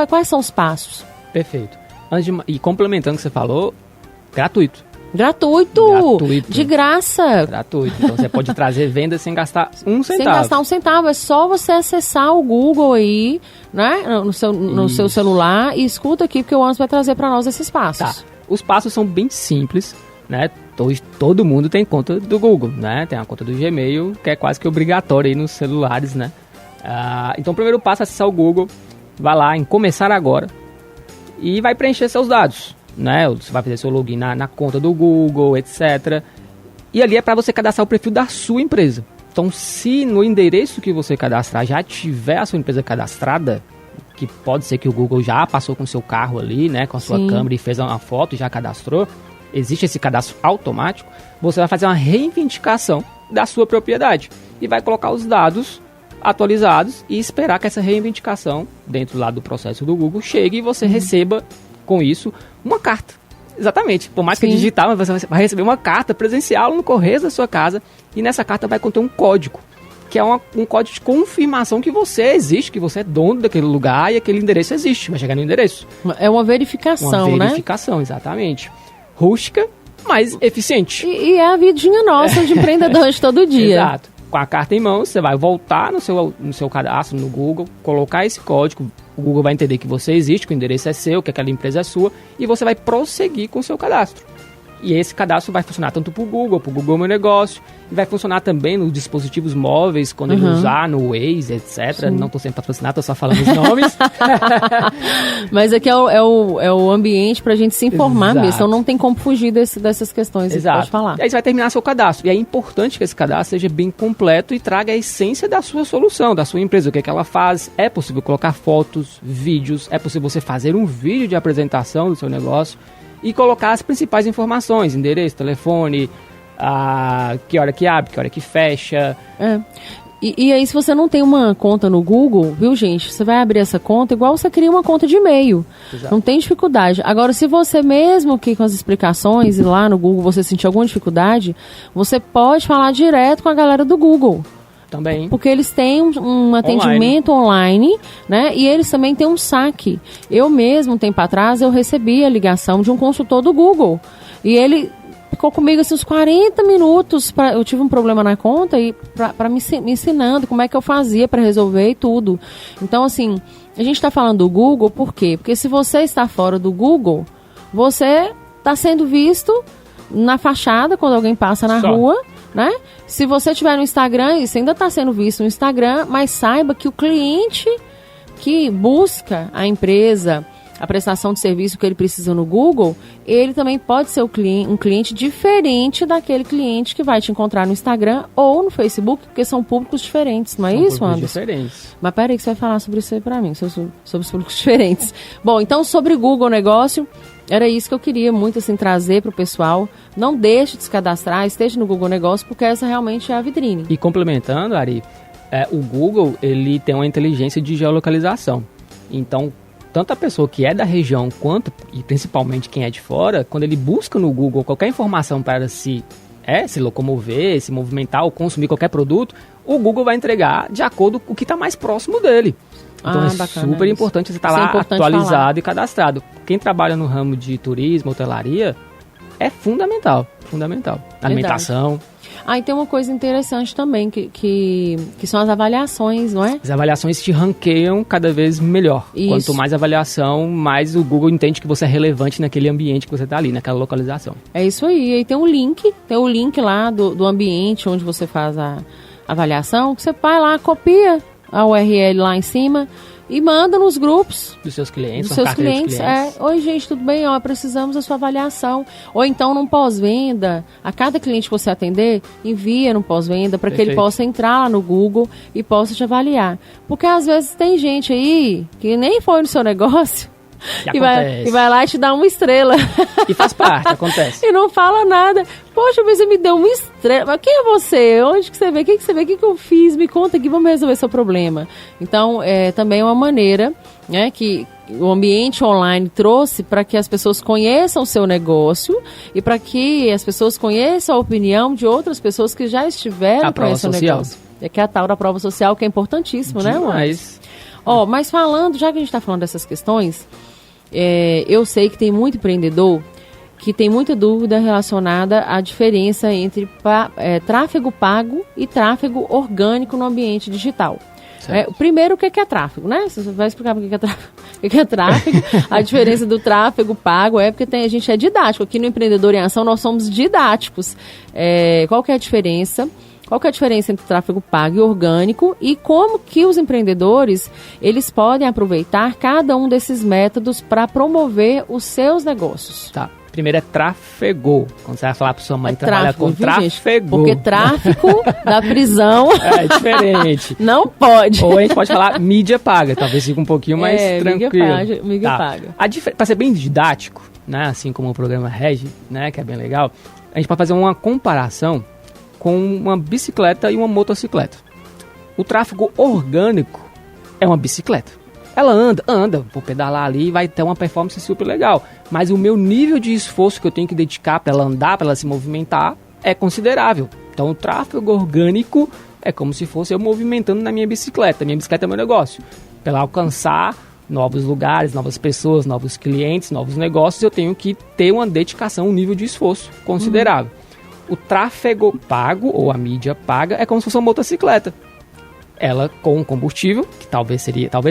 S2: Quais são os passos?
S3: Perfeito. E complementando o que você falou, gratuito.
S2: Gratuito! De graça!
S3: Gratuito. Então você pode trazer vendas sem gastar um centavo.
S2: Sem gastar um centavo. É só você acessar o Google aí, né? No seu celular e escuta aqui, porque o Anderson vai trazer para nós esses passos.
S3: Tá. Os passos são bem simples, né? Todo mundo tem conta do Google, né? Tem a conta do Gmail, que é quase que obrigatória aí nos celulares, né? Então o primeiro passo é acessar o Google, vai lá em Começar Agora e vai preencher seus dados, né? Você vai fazer seu login na conta do Google, etc. E ali é para você cadastrar o perfil da sua empresa. Então, se no endereço que você cadastrar já tiver a sua empresa cadastrada, que pode ser que o Google já passou com o seu carro ali, né, com a sua câmera e fez uma foto e já cadastrou, existe esse cadastro automático, você vai fazer uma reivindicação da sua propriedade e vai colocar os dados atualizados e esperar que essa reivindicação, dentro lá do processo do Google, chegue e você receba com isso uma carta. Exatamente. Por mais que digital, você vai receber uma carta presencial no correio da sua casa e nessa carta vai conter um código, que é um código de confirmação que você existe, que você é dono daquele lugar e aquele endereço existe. Vai chegar no endereço.
S2: É uma verificação, né?
S3: Uma verificação, exatamente. Rústica, mas eficiente.
S2: E é a vidinha nossa de empreendedores todo dia.
S3: Exato. Com a carta em mãos, você vai voltar no seu cadastro no Google, colocar esse código, o Google vai entender que você existe, que o endereço é seu, que aquela empresa é sua, e você vai prosseguir com o seu cadastro. E esse cadastro vai funcionar tanto para o Google Meu Negócio, e vai funcionar também nos dispositivos móveis, quando ele usar no Waze, etc. Sim. Não estou sendo patrocinado, estou só falando os nomes.
S2: Mas aqui é o ambiente para a gente se informar mesmo, então não tem como fugir dessas questões.
S3: Exato.
S2: Pode falar.
S3: E aí você vai terminar seu cadastro. E é importante que esse cadastro seja bem completo e traga a essência da sua solução, da sua empresa, o que é que ela faz. É possível colocar fotos, vídeos, é possível você fazer um vídeo de apresentação do seu negócio e colocar as principais informações, endereço, telefone, que hora que abre, que hora que fecha.
S2: E aí, se você não tem uma conta no Google, viu, gente? Você vai abrir essa conta igual você cria uma conta de e-mail. Exato. Não tem dificuldade. Agora, se você mesmo que com as explicações e lá no Google você sentir alguma dificuldade, você pode falar direto com a galera do Google.
S3: Também.
S2: Porque eles têm um atendimento online, né? E eles também têm um saque. Eu mesmo, um tempo atrás, eu recebi a ligação de um consultor do Google. E ele ficou comigo assim, uns 40 minutos. Eu tive um problema na conta e para me ensinando como é que eu fazia para resolver e tudo. Então, assim, a gente está falando do Google por quê? Porque se você está fora do Google, você está sendo visto na fachada quando alguém passa na rua, né? Se você estiver no Instagram, isso ainda está sendo visto no Instagram, mas saiba que o cliente que busca a empresa, a prestação de serviço que ele precisa no Google, ele também pode ser um cliente diferente daquele cliente que vai te encontrar no Instagram ou no Facebook, porque são públicos diferentes, não é isso, Anderson?
S3: Diferentes.
S2: Mas peraí que você vai falar sobre isso aí para mim, sobre os públicos diferentes. Bom, então sobre Google Negócio, era isso que eu queria muito assim, trazer para o pessoal. Não deixe de se cadastrar, esteja no Google Negócio, porque essa realmente é a vitrine.
S3: E complementando, Ari, o Google ele tem uma inteligência de geolocalização. Então, tanto a pessoa que é da região, quanto, e principalmente quem é de fora, quando ele busca no Google qualquer informação para se se locomover, se movimentar ou consumir qualquer produto, o Google vai entregar de acordo com o que está mais próximo dele. Então é super importante você estar lá atualizado e cadastrado. Quem trabalha no ramo de turismo, hotelaria, é fundamental. Alimentação.
S2: E tem uma coisa interessante também, que são as avaliações, não é?
S3: As avaliações te ranqueiam cada vez melhor. Isso. Quanto mais avaliação, mais o Google entende que você é relevante naquele ambiente que você está ali, naquela localização.
S2: É isso aí. E aí tem o link lá do ambiente onde você faz a avaliação, que você vai lá, copia a URL lá em cima e manda nos grupos
S3: dos seus clientes.
S2: Oi, gente, tudo bem? Precisamos da sua avaliação. Ou então, num pós-venda, a cada cliente que você atender, envia no pós-venda para que ele possa entrar lá no Google e possa te avaliar. Porque às vezes tem gente aí que nem foi no seu negócio e vai lá e te dar uma estrela.
S3: E faz parte, acontece.
S2: E não fala nada. Poxa, mas você me deu uma estrela. Mas quem é você? Onde que você vê? O que você vê? O que eu fiz? Me conta aqui, vamos resolver seu problema. Então, também é uma maneira, né, que o ambiente online trouxe para que as pessoas conheçam o seu negócio e para que as pessoas conheçam a opinião de outras pessoas que já estiveram com esse negócio. É que é a tal da prova social, que é importantíssimo,
S3: demais,
S2: né? Mas falando, já que a gente está falando dessas questões, eu sei que tem muito empreendedor que tem muita dúvida relacionada à diferença entre tráfego pago e tráfego orgânico no ambiente digital. Primeiro, o que é tráfego, né? Você vai explicar o que é tráfego. O que é tráfego? A diferença do tráfego pago porque a gente é didático. Aqui no Empreendedor em Ação nós somos didáticos. Qual que é a diferença? Qual que é a diferença entre tráfego pago e orgânico e como que os empreendedores eles podem aproveitar cada um desses métodos para promover os seus negócios?
S3: Tá. Primeiro é tráfego. Quando você vai falar para sua mãe trabalhar com tráfego.
S2: Porque tráfico da prisão
S3: é diferente.
S2: Não pode.
S3: Ou a gente pode falar mídia paga, talvez fique um pouquinho mais tranquilo.
S2: Mídia paga.
S3: Para ser bem didático, né, assim como o programa Regi, né, que é bem legal, a gente pode fazer uma comparação com uma bicicleta e uma motocicleta. O tráfego orgânico é uma bicicleta. Ela anda, vou pedalar ali e vai ter uma performance super legal. Mas o meu nível de esforço que eu tenho que dedicar para ela andar, para ela se movimentar, é considerável. Então o tráfego orgânico é como se fosse eu movimentando na minha bicicleta. Minha bicicleta é meu negócio. Para ela alcançar novos lugares, novas pessoas, novos clientes, novos negócios, eu tenho que ter uma dedicação, um nível de esforço considerável. O tráfego pago, ou a mídia paga, é como se fosse uma motocicleta. Ela com combustível, que talvez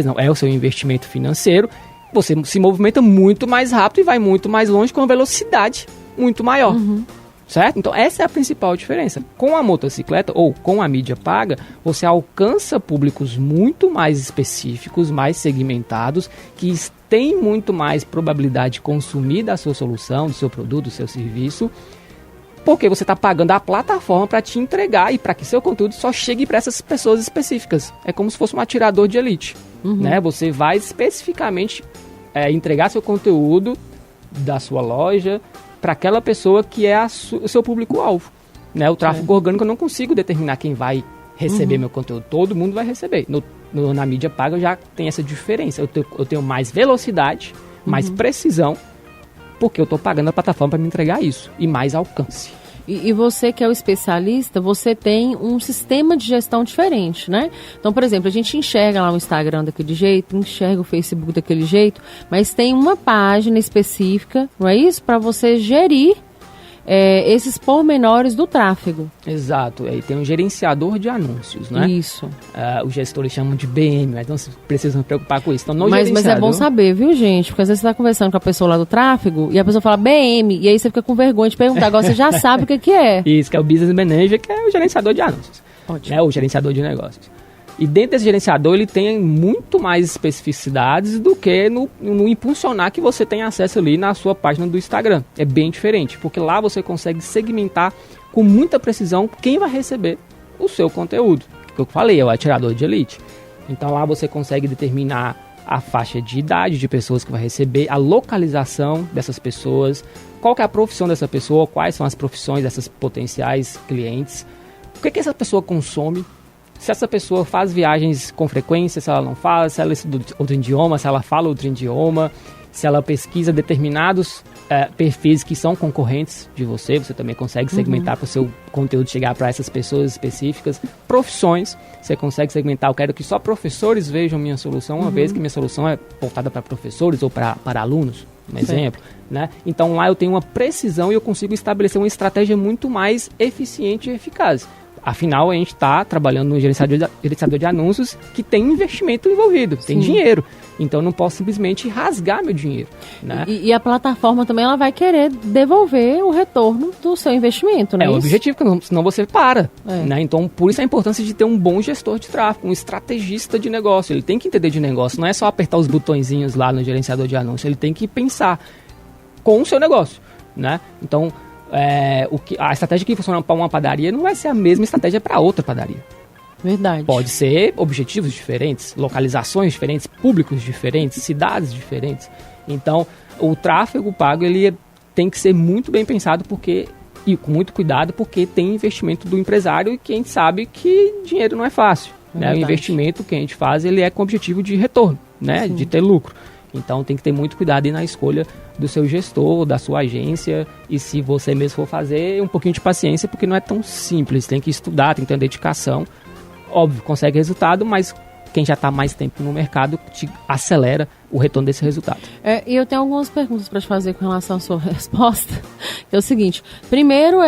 S3: não, é o seu investimento financeiro, você se movimenta muito mais rápido e vai muito mais longe com uma velocidade muito maior. Certo? Então essa é a principal diferença. Com a motocicleta ou com a mídia paga, você alcança públicos muito mais específicos, mais segmentados, que têm muito mais probabilidade de consumir da sua solução, do seu produto, do seu serviço, porque você está pagando a plataforma para te entregar e para que seu conteúdo só chegue para essas pessoas específicas. É como se fosse um atirador de elite. Né? Você vai especificamente entregar seu conteúdo da sua loja para aquela pessoa que é o seu público-alvo. Né? O tráfego orgânico eu não consigo determinar quem vai receber meu conteúdo. Todo mundo vai receber. Na mídia paga já tem essa diferença. Eu tenho mais velocidade, mais precisão, porque eu estou pagando a plataforma para me entregar isso. E mais alcance.
S2: E você que é o especialista, você tem um sistema de gestão diferente, né? Então, por exemplo, a gente enxerga lá o Instagram daquele jeito, enxerga o Facebook daquele jeito, mas tem uma página específica, não é isso? Para você gerir esses pormenores do tráfego.
S3: Exato, e tem um gerenciador de anúncios, né?
S2: Isso.
S3: Os gestores chamam de BM, então vocês precisam se preocupar com isso. Então,
S2: mas é bom saber, viu, gente? Porque às vezes você está conversando com a pessoa lá do tráfego e a pessoa fala BM, e aí você fica com vergonha de perguntar. Agora você já sabe o que é.
S3: Isso, que é o Business Manager, que é o gerenciador de anúncios.
S2: Ótimo.
S3: Né? O gerenciador de negócios. E dentro desse gerenciador ele tem muito mais especificidades do que no impulsionar que você tem acesso ali na sua página do Instagram. É bem diferente, porque lá você consegue segmentar com muita precisão quem vai receber o seu conteúdo. Que eu falei, é o atirador de elite. Então lá você consegue determinar a faixa de idade de pessoas que vai receber, a localização dessas pessoas, qual que é a profissão dessa pessoa, quais são as profissões dessas potenciais clientes, o que essa pessoa consome, se essa pessoa faz viagens com frequência, se ela não faz, se ela estuda outro idioma, se ela fala outro idioma, se ela pesquisa determinados perfis que são concorrentes de você também consegue segmentar para o seu conteúdo chegar para essas pessoas específicas. Profissões, você consegue segmentar, eu quero que só professores vejam minha solução, uma vez que minha solução é voltada para professores ou para alunos, um exemplo, né? Então lá eu tenho uma precisão e eu consigo estabelecer uma estratégia muito mais eficiente e eficaz. Afinal, a gente está trabalhando no gerenciador de anúncios que tem investimento envolvido, tem dinheiro. Então, eu não posso simplesmente rasgar meu dinheiro. Né?
S2: E a plataforma também ela vai querer devolver o retorno do seu investimento, né?
S3: É o objetivo, senão você para. Né? Então, por isso a importância de ter um bom gestor de tráfego, um estrategista de negócio. Ele tem que entender de negócio, não é só apertar os botõezinhos lá no gerenciador de anúncios. Ele tem que pensar com o seu negócio. Né? Então, a estratégia que funciona para uma padaria não vai ser a mesma estratégia para outra padaria.
S2: Verdade.
S3: Pode ser objetivos diferentes, localizações diferentes, públicos diferentes, cidades diferentes. Então, o tráfego pago ele tem que ser muito bem pensado e com muito cuidado, porque tem investimento do empresário e que a gente sabe que dinheiro não é fácil. Né? O investimento que a gente faz ele é com objetivo de retorno, né? De ter lucro. Então tem que ter muito cuidado aí na escolha do seu gestor, da sua agência, e se você mesmo for fazer, um pouquinho de paciência, porque não é tão simples, tem que estudar, tem que ter uma dedicação. Óbvio, consegue resultado, mas quem já está mais tempo no mercado te acelera o retorno desse resultado.
S2: E eu tenho algumas perguntas para te fazer com relação à sua resposta. É o seguinte, primeiro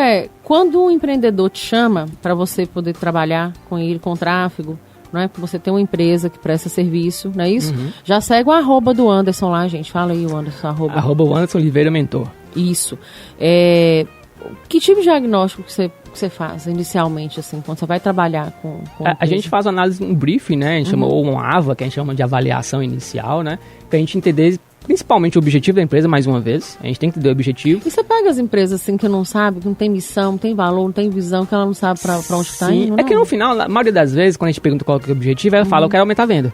S2: quando um empreendedor te chama para você poder trabalhar com ele, com tráfego, não é? Você tem uma empresa que presta serviço, não é isso? Já segue o @ do Anderson lá, gente. Fala aí o Anderson, @.
S3: O Anderson Oliveira Mentor.
S2: Isso. Que tipo de diagnóstico que você faz inicialmente, assim, quando você vai trabalhar com
S3: a gente faz uma análise, um briefing, né? A gente chama, ou um AVA, que a gente chama de avaliação inicial, né? Pra gente entender principalmente o objetivo da empresa, mais uma vez. A gente tem que entender o objetivo.
S2: E você pega as empresas assim que não sabe, que não tem missão, não tem valor, não tem visão, que ela não sabe pra onde está indo?
S3: É que no final, a maioria das vezes, quando a gente pergunta qual que é o objetivo, ela fala, eu quero aumentar a venda.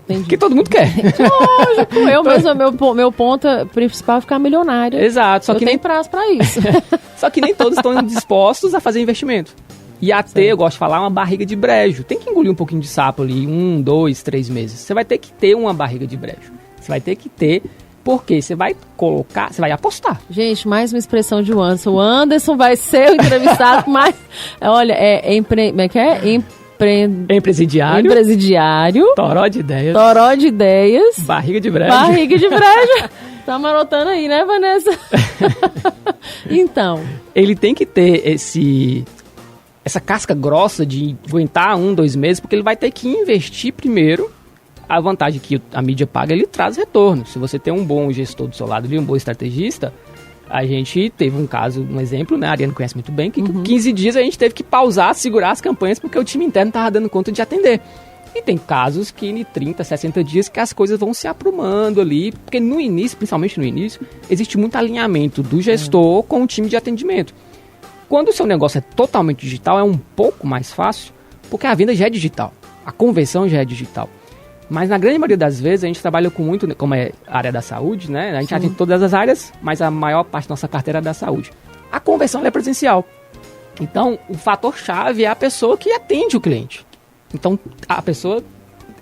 S2: Entendi.
S3: Que todo mundo quer.
S2: Lógico, eu mesmo, meu ponto principal é ficar milionário.
S3: Exato. Só que
S2: tem prazo pra isso.
S3: Só que nem todos estão dispostos a fazer investimento. E a ter, eu gosto de falar, uma barriga de brejo. Tem que engolir um pouquinho de sapo ali, 1, 2, 3 meses. Você vai ter que ter uma barriga de brejo. Você vai ter que ter, porque você vai colocar, você vai apostar.
S2: Gente, mais uma expressão de Anderson. O Anderson vai ser o entrevistado mais... Olha, Empresidiário.
S3: Toró de
S2: ideias.
S3: Barriga de brejo.
S2: Tá anotando aí, né, Vanessa? Então.
S3: Ele tem que ter essa casca grossa de aguentar 1, 2 meses, porque ele vai ter que investir primeiro. A vantagem que a mídia paga, ele traz retorno. Se você tem um bom gestor do seu lado e um bom estrategista, a gente teve um exemplo, né? A Ariane conhece muito bem, que 15 dias a gente teve que pausar, segurar as campanhas, porque o time interno estava dando conta de atender. E tem casos que em 30, 60 dias que as coisas vão se aprumando ali, porque no início, principalmente no início, existe muito alinhamento do gestor com o time de atendimento. Quando o seu negócio é totalmente digital, é um pouco mais fácil, porque a venda já é digital, a conversão já é digital. Mas na grande maioria das vezes a gente trabalha com muito, como é a área da saúde, né? A gente atende todas as áreas, mas a maior parte da nossa carteira é da saúde. A conversão é presencial. Então, o fator-chave é a pessoa que atende o cliente. Então, a pessoa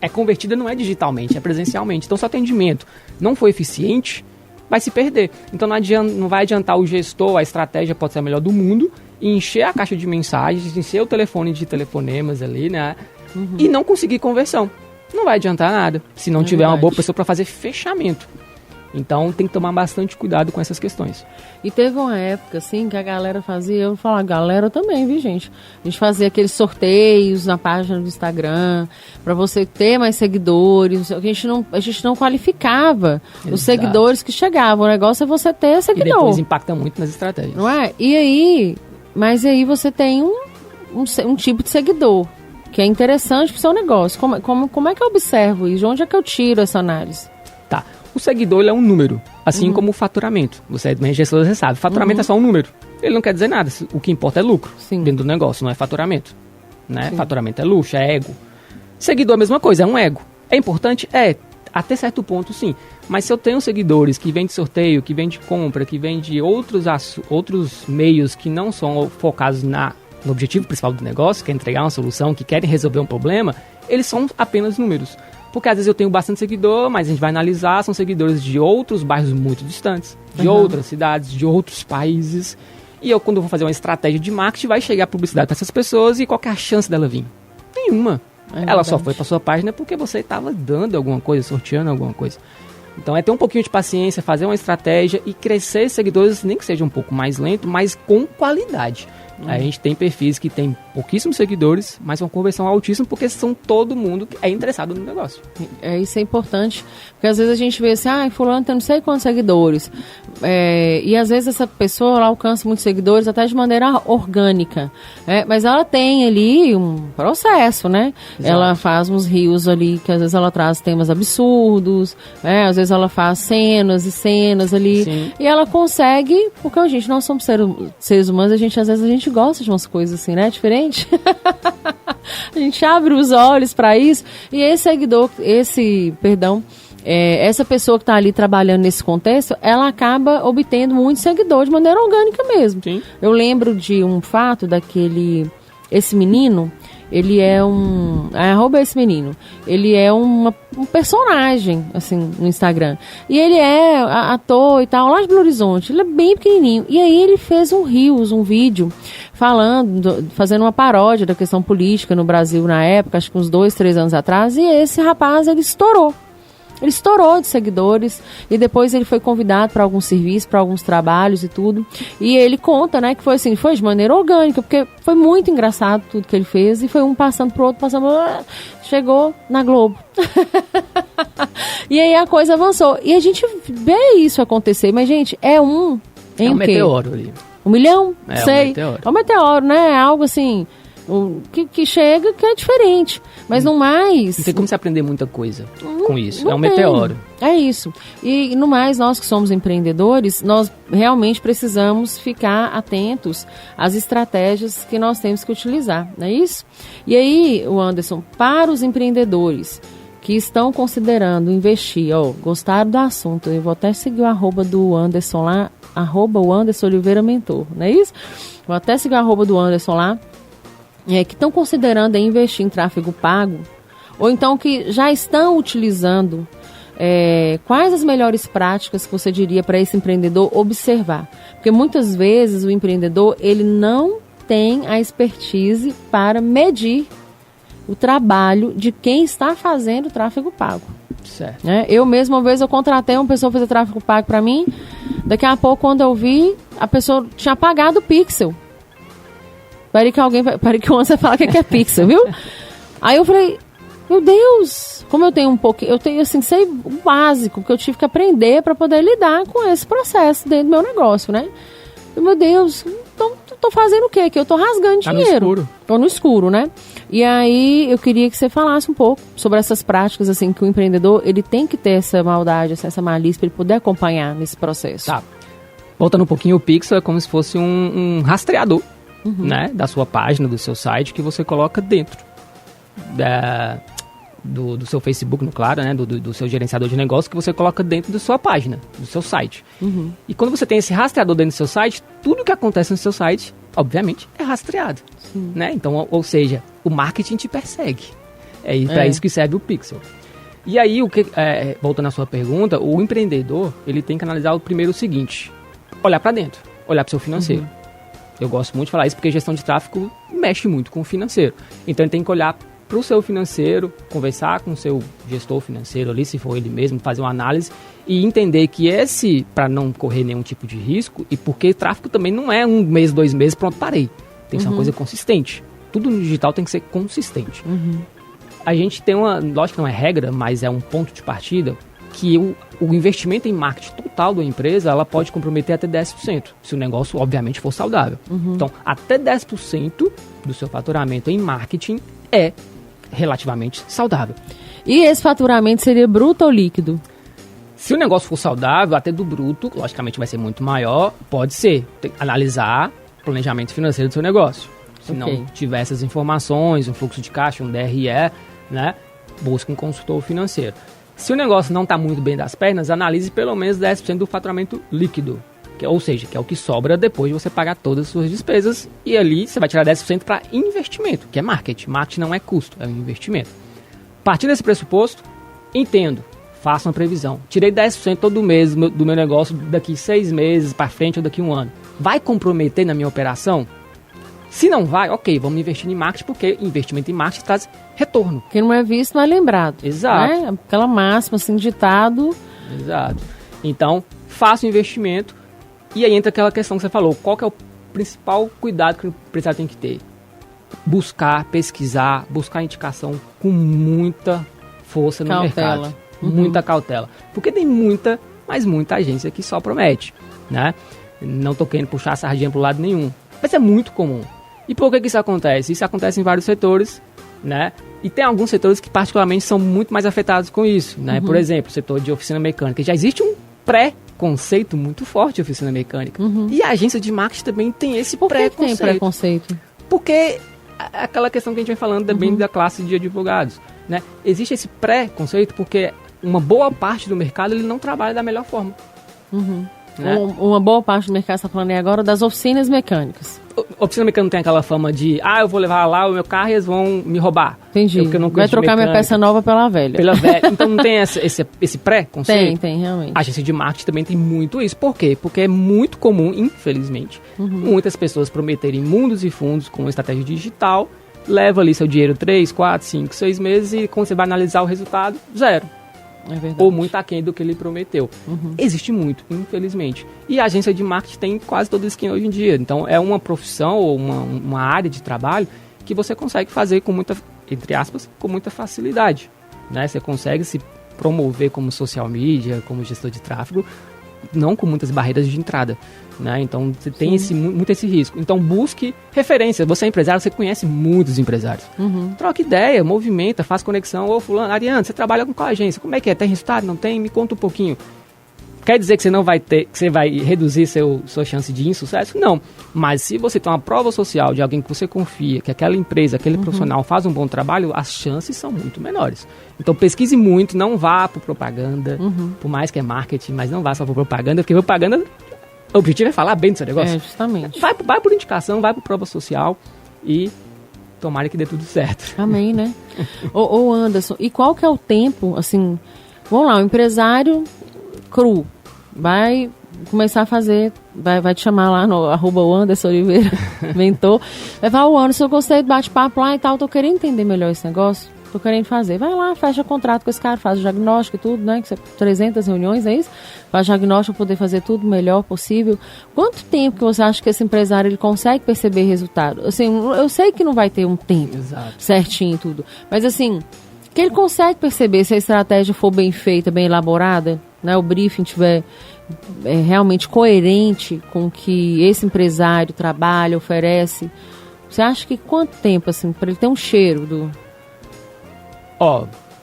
S3: é convertida não é digitalmente, é presencialmente. Então, se o atendimento não for eficiente, vai se perder. Então, não vai adiantar o gestor, a estratégia pode ser a melhor do mundo, e encher a caixa de mensagens, encher o telefone de telefonemas ali, né? E não conseguir conversão. Não vai adiantar nada, se não tiver uma boa pessoa para fazer fechamento. Então, tem que tomar bastante cuidado com essas questões.
S2: E teve uma época, assim, que a galera fazia... Eu vou falar, galera também, viu, gente? A gente fazia aqueles sorteios na página do Instagram, para você ter mais seguidores. A gente não qualificava os seguidores que chegavam. O negócio é você ter seguidor.
S3: E depois impacta muito nas estratégias.
S2: Não é? Mas aí você tem um tipo de seguidor que é interessante para o seu negócio. Como é que eu observo isso? De onde é que eu tiro essa análise?
S3: Tá. O seguidor ele é um número, assim como o faturamento. Você é gestor, você sabe. Faturamento é só um número. Ele não quer dizer nada. O que importa é lucro dentro do negócio, não é faturamento. Né? Faturamento é luxo, é ego. Seguidor é a mesma coisa, é um ego. É importante? É. Até certo ponto, sim. Mas se eu tenho seguidores que vêm de sorteio, que vêm de compra, que vêm de outros meios que não são focados no objetivo principal do negócio, que é entregar uma solução, que querem resolver um problema, eles são apenas números. Porque às vezes eu tenho bastante seguidor, mas a gente vai analisar, são seguidores de outros bairros muito distantes, de outras cidades, de outros países. E eu, quando eu vou fazer uma estratégia de marketing, vai chegar publicidade para essas pessoas e qual que é a chance dela vir? Nenhuma. Ela só foi para sua página porque você estava dando alguma coisa, sorteando alguma coisa. Então é ter um pouquinho de paciência, fazer uma estratégia e crescer seguidores, nem que seja um pouco mais lento, mas com qualidade. A gente tem perfis que tem pouquíssimos seguidores, mas uma conversão altíssima, porque são todo mundo que é interessado no negócio.
S2: Isso é importante, porque às vezes a gente vê assim, fulano tem não sei quantos seguidores, e às vezes essa pessoa ela alcança muitos seguidores até de maneira orgânica, mas ela tem ali um processo, né? Exato. Ela faz uns reels ali, que às vezes ela traz temas absurdos, às vezes ela faz cenas e cenas ali, sim, e ela consegue, porque nós somos seres humanos, às vezes a gente gosta de umas coisas assim, né? Diferente. A gente abre os olhos para isso. E essa pessoa que está ali trabalhando nesse contexto, ela acaba obtendo muito seguidor de maneira orgânica mesmo. Sim. Eu lembro de um fato esse menino, ele é arroba esse menino, ele é um personagem, assim, no Instagram. E ele é ator e tal, lá de Belo Horizonte, ele é bem pequenininho. E aí ele fez um vídeo, fazendo uma paródia da questão política no Brasil na época, acho que uns 2, 3 anos atrás, e esse rapaz, ele estourou. Ele estourou de seguidores e depois ele foi convidado para alguns serviços, para alguns trabalhos e tudo. E ele conta, né, que foi assim, foi de maneira orgânica, porque foi muito engraçado tudo que ele fez e foi um passando pro outro, chegou na Globo. E aí a coisa avançou. E a gente vê isso acontecer, mas, gente, é um
S3: meteoro ali.
S2: 1 milhão? Sei.
S3: Um meteoro.
S2: É um meteoro, né? É algo assim... Que chega, que é diferente. Mas no mais...
S3: Não tem como você aprender muita coisa com isso. É um meteoro.
S2: É isso. E no mais, nós que somos empreendedores, nós realmente precisamos ficar atentos às estratégias que nós temos que utilizar. Não é isso? E aí, Anderson, para os empreendedores que estão considerando investir, gostaram do assunto, eu vou até seguir o arroba do Anderson lá, arroba o Anderson Oliveira Mentor, não é isso? Vou até seguir o arroba do Anderson lá, que estão considerando investir em tráfego pago, ou então que já estão utilizando, quais as melhores práticas que você diria para esse empreendedor observar? Porque muitas vezes o empreendedor ele não tem a expertise para medir o trabalho de quem está fazendo tráfego pago.
S3: Certo.
S2: Eu mesma, uma vez, eu contratei uma pessoa para fazer tráfego pago para mim, daqui a pouco, quando eu vi, a pessoa tinha pagado o pixel. Para que o Anderson fale que é pixel, viu? Aí eu falei, meu Deus, como eu tenho assim, sei o básico, que eu tive que aprender para poder lidar com esse processo dentro do meu negócio, né? Meu Deus, então tô fazendo o quê? Que eu tô rasgando dinheiro.
S3: No escuro.
S2: Tô no escuro, né? E aí eu queria que você falasse um pouco sobre essas práticas, assim, que o empreendedor, ele tem que ter essa maldade, essa malícia, para ele poder acompanhar nesse processo.
S3: Tá. Voltando um pouquinho, o pixel é como se fosse um rastreador. Né, da sua página, do seu site, que você coloca dentro do seu Facebook, claro, né, do seu gerenciador de negócio, que você coloca dentro da sua página, do seu site. E quando você tem esse rastreador dentro do seu site, tudo que acontece no seu site, obviamente, é rastreado. Né? Então, ou seja, o marketing te persegue. Para isso que serve o pixel. E aí, voltando à sua pergunta, o empreendedor, ele tem que analisar primeiro o seguinte: olhar para dentro, olhar para o seu financeiro. Eu gosto muito de falar isso porque gestão de tráfego mexe muito com o financeiro. Então, ele tem que olhar para o seu financeiro, conversar com o seu gestor financeiro ali, se for ele mesmo, fazer uma análise e entender que para não correr nenhum tipo de risco, e porque tráfego também não é 1 mês, 2 meses, pronto, parei. Tem que ser uma coisa consistente. Tudo no digital tem que ser consistente. A gente tem lógico que não é regra, mas é um ponto de partida, que o investimento em marketing total da empresa, ela pode comprometer até 10%, se o negócio, obviamente, for saudável. Então, até 10% do seu faturamento em marketing é relativamente saudável.
S2: E esse faturamento seria bruto ou líquido?
S3: Se o negócio for saudável, até do bruto, logicamente vai ser muito maior, pode ser. Tem que analisar o planejamento financeiro do seu negócio. Se não tiver essas informações, um fluxo de caixa, um DRE, né, busque um consultor financeiro. Se o negócio não está muito bem das pernas, analise pelo menos 10% do faturamento líquido. Ou seja, que é o que sobra depois de você pagar todas as suas despesas. E ali você vai tirar 10% para investimento, que é marketing. Marketing não é custo, é um investimento. Partindo desse pressuposto, Entendo. Faça uma previsão. Tirei 10% todo mês do meu negócio daqui 6 meses para frente ou daqui 1 ano. Vai comprometer na minha operação? Se não vai, ok, vamos investir em marketing, porque investimento em marketing traz retorno.
S2: Quem não é visto não é lembrado.
S3: Exato.
S2: Né? Aquela máxima, assim, ditado.
S3: Exato. Então, faça o investimento e aí entra aquela questão que você falou. Qual que é o principal cuidado que o empresário tem que ter? Buscar, pesquisar, buscar indicação com muita força no mercado. Muita cautela. Porque tem muita, mas muita agência que só promete, né? Não tô querendo puxar a sardinha pro lado nenhum. Mas é muito comum. E por que isso acontece? Isso acontece em vários setores, né? E tem alguns setores que particularmente são muito mais afetados com isso, né? Por exemplo, o setor de oficina mecânica. Já existe um pré-conceito muito forte de oficina mecânica. E a agência de marketing também tem esse preconceito.
S2: Por que tem preconceito?
S3: Porque aquela questão que a gente vem falando também da classe de advogados, né? Existe esse pré-conceito porque uma boa parte do mercado ele não trabalha da melhor forma. Né?
S2: Uma boa parte do mercado está falando aí agora das oficinas mecânicas.
S3: Oficina mecânica tem aquela fama de eu vou levar lá o meu carro e eles vão me roubar.
S2: Entendi.
S3: Porque eu não
S2: vai trocar minha peça nova pela velha.
S3: Então não tem esse pré-conceito?
S2: Tem, realmente.
S3: A agência de marketing também tem muito isso. Por quê? Porque é muito comum, infelizmente, muitas pessoas prometerem mundos e fundos com estratégia digital, leva ali seu dinheiro 3, 4, 5, 6 meses e quando você vai analisar o resultado, 0.
S2: É verdade.
S3: Ou muito aquém do que ele prometeu. Existe muito, infelizmente. E a agência de marketing tem quase toda a esquina hoje em dia. Então, é uma profissão ou uma área de trabalho que você consegue fazer com muita, entre aspas, com muita facilidade. Né? Você consegue se promover como social media, como gestor de tráfego, não com muitas barreiras de entrada. Né? Então, você tem muito esse risco. Então, busque referência. Você é empresário, você conhece muitos empresários. Troca ideia, movimenta, faz conexão. Ô, fulano, Ariane, você trabalha com qual agência? Como é que é? Tem resultado? Não tem? Me conta um pouquinho. Quer dizer que você não vai ter, que você vai reduzir sua chance de insucesso? Não. Mas se você tem uma prova social de alguém que você confia, que aquela empresa, aquele profissional faz um bom trabalho, as chances são muito menores. Então pesquise muito, não vá por propaganda, por mais que é marketing, mas não vá só por propaganda, porque propaganda, o objetivo é falar bem do seu negócio.
S2: É, justamente.
S3: Vai por indicação, vai por prova social e tomara que dê tudo certo.
S2: Amém, né? Ô Anderson, e qual que é o tempo, assim, vamos lá, o empresário cru vai começar a fazer, vai te chamar lá no @Anderson_Oliveira, mentor, vai falar, Anderson, eu gostei do bate-papo lá e tal, tô querendo entender melhor esse negócio, tô querendo fazer. Vai lá, fecha contrato com esse cara, faz o diagnóstico e tudo, né? 300 reuniões, é isso? Faz diagnóstico para poder fazer tudo o melhor possível. Quanto tempo que você acha que esse empresário ele consegue perceber resultado? Assim, eu sei que não vai ter um tempo certinho e tudo, mas assim, que ele consegue perceber se a estratégia for bem feita, bem elaborada, né? O briefing tiver realmente coerente com o que esse empresário trabalha, oferece. Você acha que quanto tempo, assim, para ele ter um cheiro do...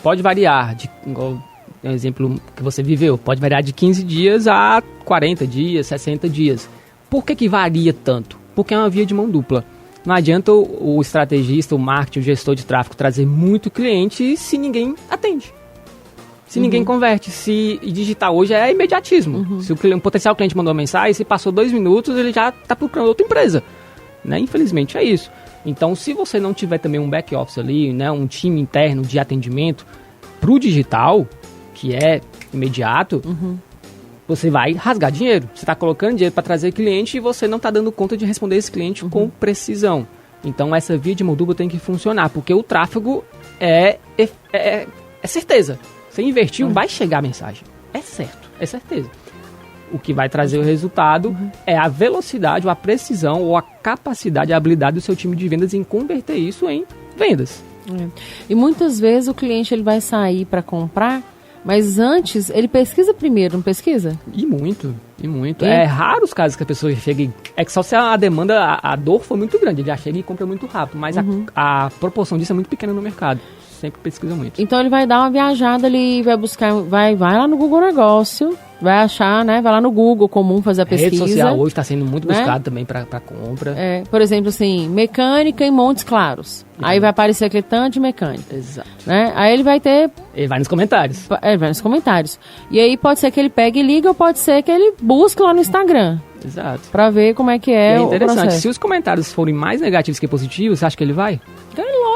S3: Pode variar, igual um exemplo que você viveu, pode variar de 15 dias a 40 dias, 60 dias. Por que varia tanto? Porque é uma via de mão dupla. Não adianta o estrategista, o marketing, o gestor de tráfego trazer muito cliente se ninguém atende. Se ninguém converte. Se digitar hoje é imediatismo. Se um potencial cliente mandou uma mensagem, se passou 2 minutos, ele já está procurando outra empresa. Né? Infelizmente é isso. Então, se você não tiver também um back office ali, né, um time interno de atendimento para o digital, que é imediato, você vai rasgar dinheiro. Você está colocando dinheiro para trazer cliente e você não está dando conta de responder esse cliente com precisão. Então, essa via de mão dupla tem que funcionar, porque o tráfego é certeza. Você investiu, vai chegar a mensagem. É certo, é certeza. O que vai trazer o resultado é a velocidade, ou a precisão, ou a capacidade, a habilidade do seu time de vendas em converter isso em vendas.
S2: E muitas vezes o cliente ele vai sair para comprar, mas antes ele pesquisa primeiro, não pesquisa?
S3: E muito. É raro os casos que a pessoa chega e... É que só se a demanda, a dor for muito grande, ele já chega e compra muito rápido, mas a proporção disso é muito pequena no mercado. Sempre pesquisa muito.
S2: Então ele vai dar uma viajada ali, vai buscar, vai lá no Google Negócio, vai achar, né? Vai lá no Google comum fazer a pesquisa.
S3: A rede social hoje está sendo muito buscado também para compra.
S2: Por exemplo, assim, mecânica em Montes Claros. Aí vai aparecer aquele tanto de mecânica.
S3: Exato.
S2: Né? Aí ele vai ter...
S3: Ele vai nos comentários.
S2: Ele vai nos comentários. E aí pode ser que ele pegue e liga, ou pode ser que ele busque lá no Instagram.
S3: Exato.
S2: Pra ver como é que é o
S3: interessante.
S2: processo.
S3: Se os comentários forem mais negativos que positivos, você acha que ele vai?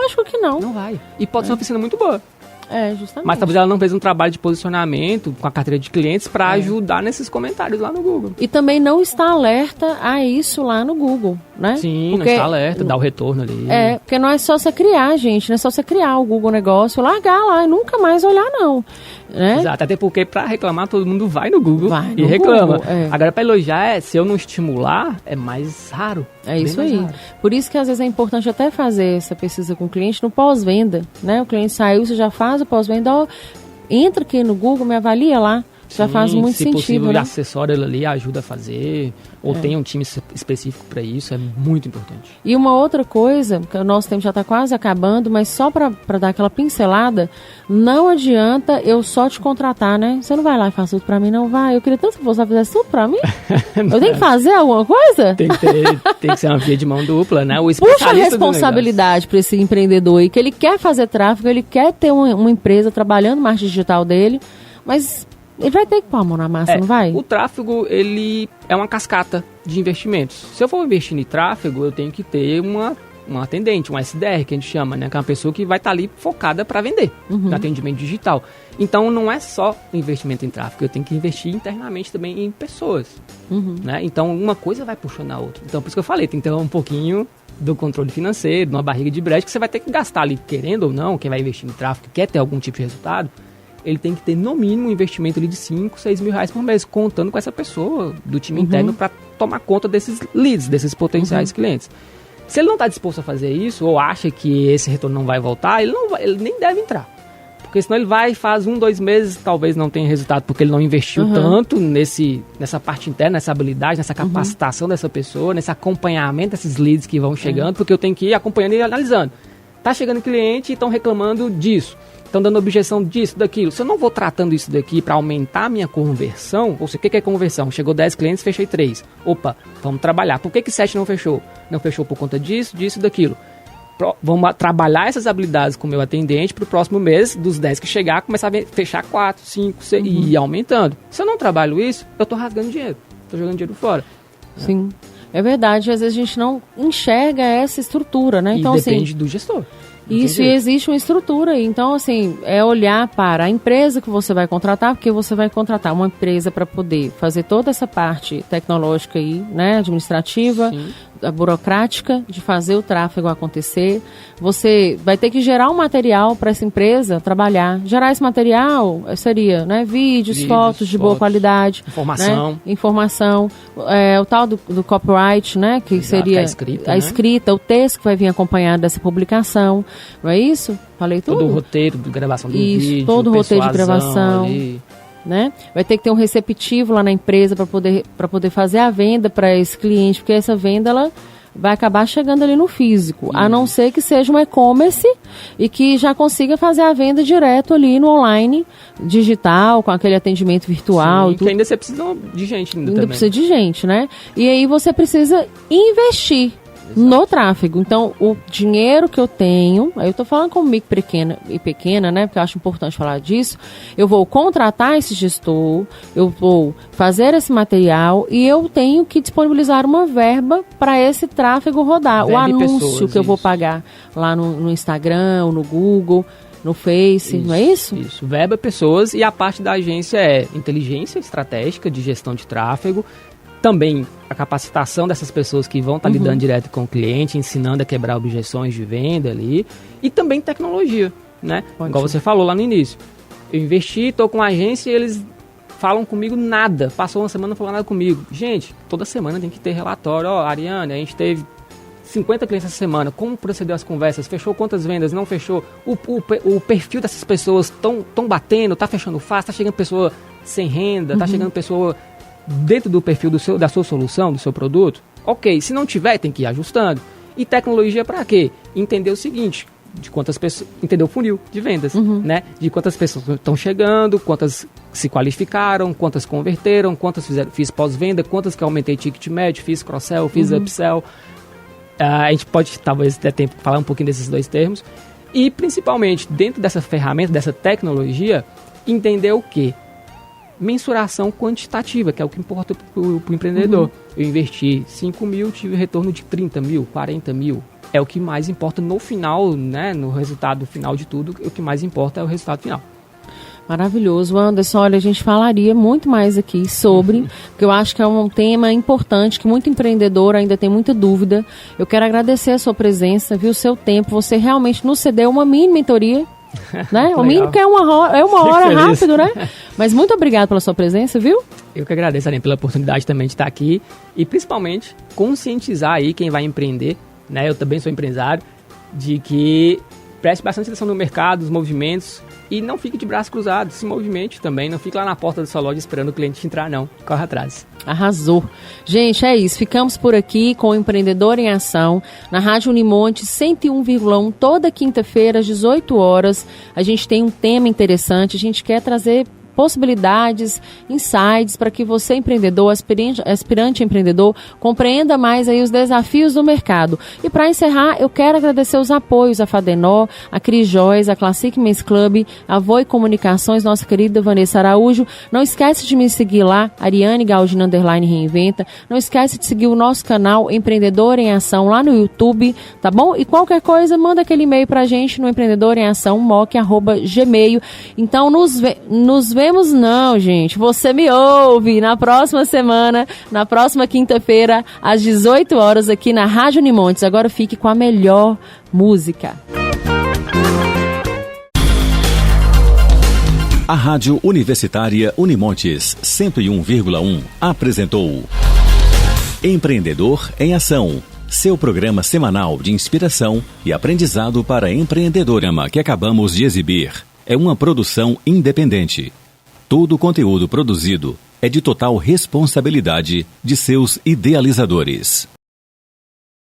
S2: Lógico que não.
S3: Não vai. E pode ser uma oficina muito boa.
S2: Justamente.
S3: Mas talvez ela não fez um trabalho de posicionamento com a carteira de clientes para ajudar nesses comentários lá no Google.
S2: E também não está alerta a isso lá no Google, né?
S3: Sim,
S2: porque
S3: não está alerta, dá o retorno ali.
S2: Porque não é só você criar, gente, não é só você criar o Google Negócio, largar lá e nunca mais olhar, não. Né?
S3: Exato, até porque para reclamar todo mundo vai no Google e reclama.
S2: Google,
S3: Agora para elogiar, se eu não estimular, é mais raro.
S2: É isso aí. Raro. Por isso que às vezes é importante até fazer essa pesquisa com o cliente no pós-venda, né? O cliente saiu, você já faz o pós-venda, entra aqui no Google, me avalia lá. Já faz muito sentido,
S3: possível,
S2: né?
S3: assessora ele ali, ajuda a fazer, ou tem um time específico para isso, é muito importante.
S2: E uma outra coisa, que o nosso tempo já está quase acabando, mas só para dar aquela pincelada, não adianta eu só te contratar, né? Você não vai lá e faz tudo para mim, não vai. Eu queria tanto que você fizesse tudo para mim. Eu tenho que fazer alguma coisa?
S3: Tem que ser uma via de mão dupla, né? O
S2: puxa a responsabilidade para esse empreendedor aí, que ele quer fazer tráfego, ele quer ter uma empresa trabalhando no marketing digital dele, mas ele vai ter que pôr a mão na massa, não vai?
S3: O tráfego, ele é uma cascata de investimentos. Se eu for investir em tráfego, eu tenho que ter uma atendente, um SDR, que a gente chama, né? Que é uma pessoa que vai estar ali focada para vender, no atendimento digital. Então, não é só investimento em tráfego, eu tenho que investir internamente também em pessoas. Né? Então, uma coisa vai puxando a outra. Então, por isso que eu falei, tem que ter um pouquinho do controle financeiro, de uma barriga de brecha, que você vai ter que gastar ali, querendo ou não, quem vai investir em tráfego, quer ter algum tipo de resultado, ele tem que ter no mínimo um investimento ali de 5, 6 mil reais por mês, contando com essa pessoa do time interno para tomar conta desses leads, desses potenciais clientes. Se ele não está disposto a fazer isso, ou acha que esse retorno não vai voltar, ele nem deve entrar. Porque senão ele vai e faz 1, 2 meses, talvez não tenha resultado, porque ele não investiu tanto nessa parte interna, nessa habilidade, nessa capacitação dessa pessoa, nesse acompanhamento desses leads que vão chegando, porque eu tenho que ir acompanhando e analisando. Tá chegando cliente e estão reclamando disso. Estão dando objeção disso, daquilo. Se eu não vou tratando isso daqui para aumentar a minha conversão, ou seja, o que é conversão? Chegou 10 clientes, fechei 3. Opa, vamos trabalhar. Por que 7 não fechou? Não fechou por conta disso, disso e daquilo. Vamos trabalhar essas habilidades com o meu atendente para o próximo mês, dos 10 que chegar, começar a fechar 4, 5, 6 e ir aumentando. Se eu não trabalho isso, eu estou rasgando dinheiro. Estou jogando dinheiro fora.
S2: Sim, é verdade. Às vezes a gente não enxerga essa estrutura, né? Então,
S3: depende do gestor.
S2: Isso, e existe uma estrutura aí. Então, assim, é olhar para a empresa que você vai contratar, porque você vai contratar uma empresa para poder fazer toda essa parte tecnológica aí, né, administrativa, a burocrática, de fazer o tráfego acontecer. Você vai ter que gerar um material para essa empresa trabalhar. Gerar esse material seria, né, vídeos, fotos de boa qualidade.
S3: Informação.
S2: Né, informação. O tal do copyright, né, que seria a escrita, o texto que vai vir acompanhado dessa publicação. Não é isso? Falei tudo?
S3: Todo o roteiro de gravação do vídeo.
S2: Todo o roteiro de gravação. Né? Vai ter que ter um receptivo lá na empresa para poder fazer a venda para esse cliente, porque essa venda ela vai acabar chegando ali no físico, a não ser que seja um e-commerce e que já consiga fazer a venda direto ali no online, digital, com aquele atendimento virtual.
S3: Sim, que ainda você precisa de gente.
S2: Ainda precisa de gente, né? E aí você precisa investir no tráfego. Então, o dinheiro que eu tenho, aí eu tô falando como micro pequena, né? Porque eu acho importante falar disso. Eu vou contratar esse gestor, eu vou fazer esse material e eu tenho que disponibilizar uma verba para esse tráfego rodar. O anúncio que eu vou pagar lá no Instagram, ou no Google, no Face, não é isso?
S3: Isso. Verba, pessoas, e a parte da agência é inteligência estratégica de gestão de tráfego, também a capacitação dessas pessoas que vão estar lidando direto com o cliente, ensinando a quebrar objeções de venda ali. E também tecnologia, né? Igual você falou lá no início. Eu investi, estou com a agência e eles falam comigo nada. Passou uma semana, não falou nada comigo. Gente, toda semana tem que ter relatório. Ariane, a gente teve 50 clientes essa semana. Como procedeu as conversas? Fechou quantas vendas? Não fechou? O perfil dessas pessoas estão batendo? Está fechando fácil? Está chegando pessoa sem renda? Está chegando pessoa dentro do perfil da sua solução, do seu produto? Ok, se não tiver, tem que ir ajustando. E tecnologia para quê? Entender o seguinte, de quantas pessoas, entender o funil de vendas, né? De quantas pessoas estão chegando, quantas se qualificaram, quantas converteram, quantas fiz pós-venda, quantas que aumentei ticket médio, fiz cross-sell, fiz upsell. A gente pode, talvez, ter tempo para falar um pouquinho desses dois termos. E, principalmente, dentro dessa ferramenta, dessa tecnologia, entender o quê? Mensuração quantitativa, que é o que importa para o empreendedor. Eu investi 5 mil, tive retorno de 30 mil, 40 mil, é o que mais importa no final, né? No resultado final de tudo, o que mais importa é o resultado final.
S2: Maravilhoso, Anderson. Olha, a gente falaria muito mais aqui sobre, porque eu acho que é um tema importante, que muito empreendedor ainda tem muita dúvida. Eu quero agradecer a sua presença, viu, o seu tempo. Você realmente nos cedeu uma mini mentoria, né? O mínimo que é uma hora rápido, né? Mas muito obrigado pela sua presença, viu?
S3: Eu que agradeço, Aline, pela oportunidade também de estar aqui e principalmente conscientizar aí quem vai empreender, né? Eu também sou empresário, de que preste bastante atenção no mercado, nos movimentos. E não fique de braços cruzados, se movimente também, não fique lá na porta da sua loja esperando o cliente entrar, não. Corre atrás.
S2: Arrasou. Gente, é isso. Ficamos por aqui com o Empreendedor em Ação, na Rádio Unimonte 101,1, toda quinta-feira, às 18 horas. A gente tem um tema interessante, a gente quer trazer possibilidades, insights para que você, empreendedor, aspirante empreendedor, compreenda mais aí os desafios do mercado. E para encerrar, eu quero agradecer os apoios à Fadenor, a Cris Joias, a Classic Men's Club, a Voi Comunicações, nossa querida Vanessa Araújo. Não esquece de me seguir lá, Ariane Galdino _Reinventa. Não esquece de seguir o nosso canal Empreendedor em Ação lá no YouTube, tá bom? E qualquer coisa, manda aquele e-mail pra gente no empreendedoremação@gmail. Então, nos vemos não, gente. Você me ouve na próxima semana, na próxima quinta-feira, às 18 horas, aqui na Rádio Unimontes. Agora fique com a melhor música.
S1: A Rádio Universitária Unimontes 101,1 apresentou Empreendedor em Ação, seu programa semanal de inspiração e aprendizado para empreendedorama que acabamos de exibir. É uma produção independente. Todo o conteúdo produzido é de total responsabilidade de seus idealizadores.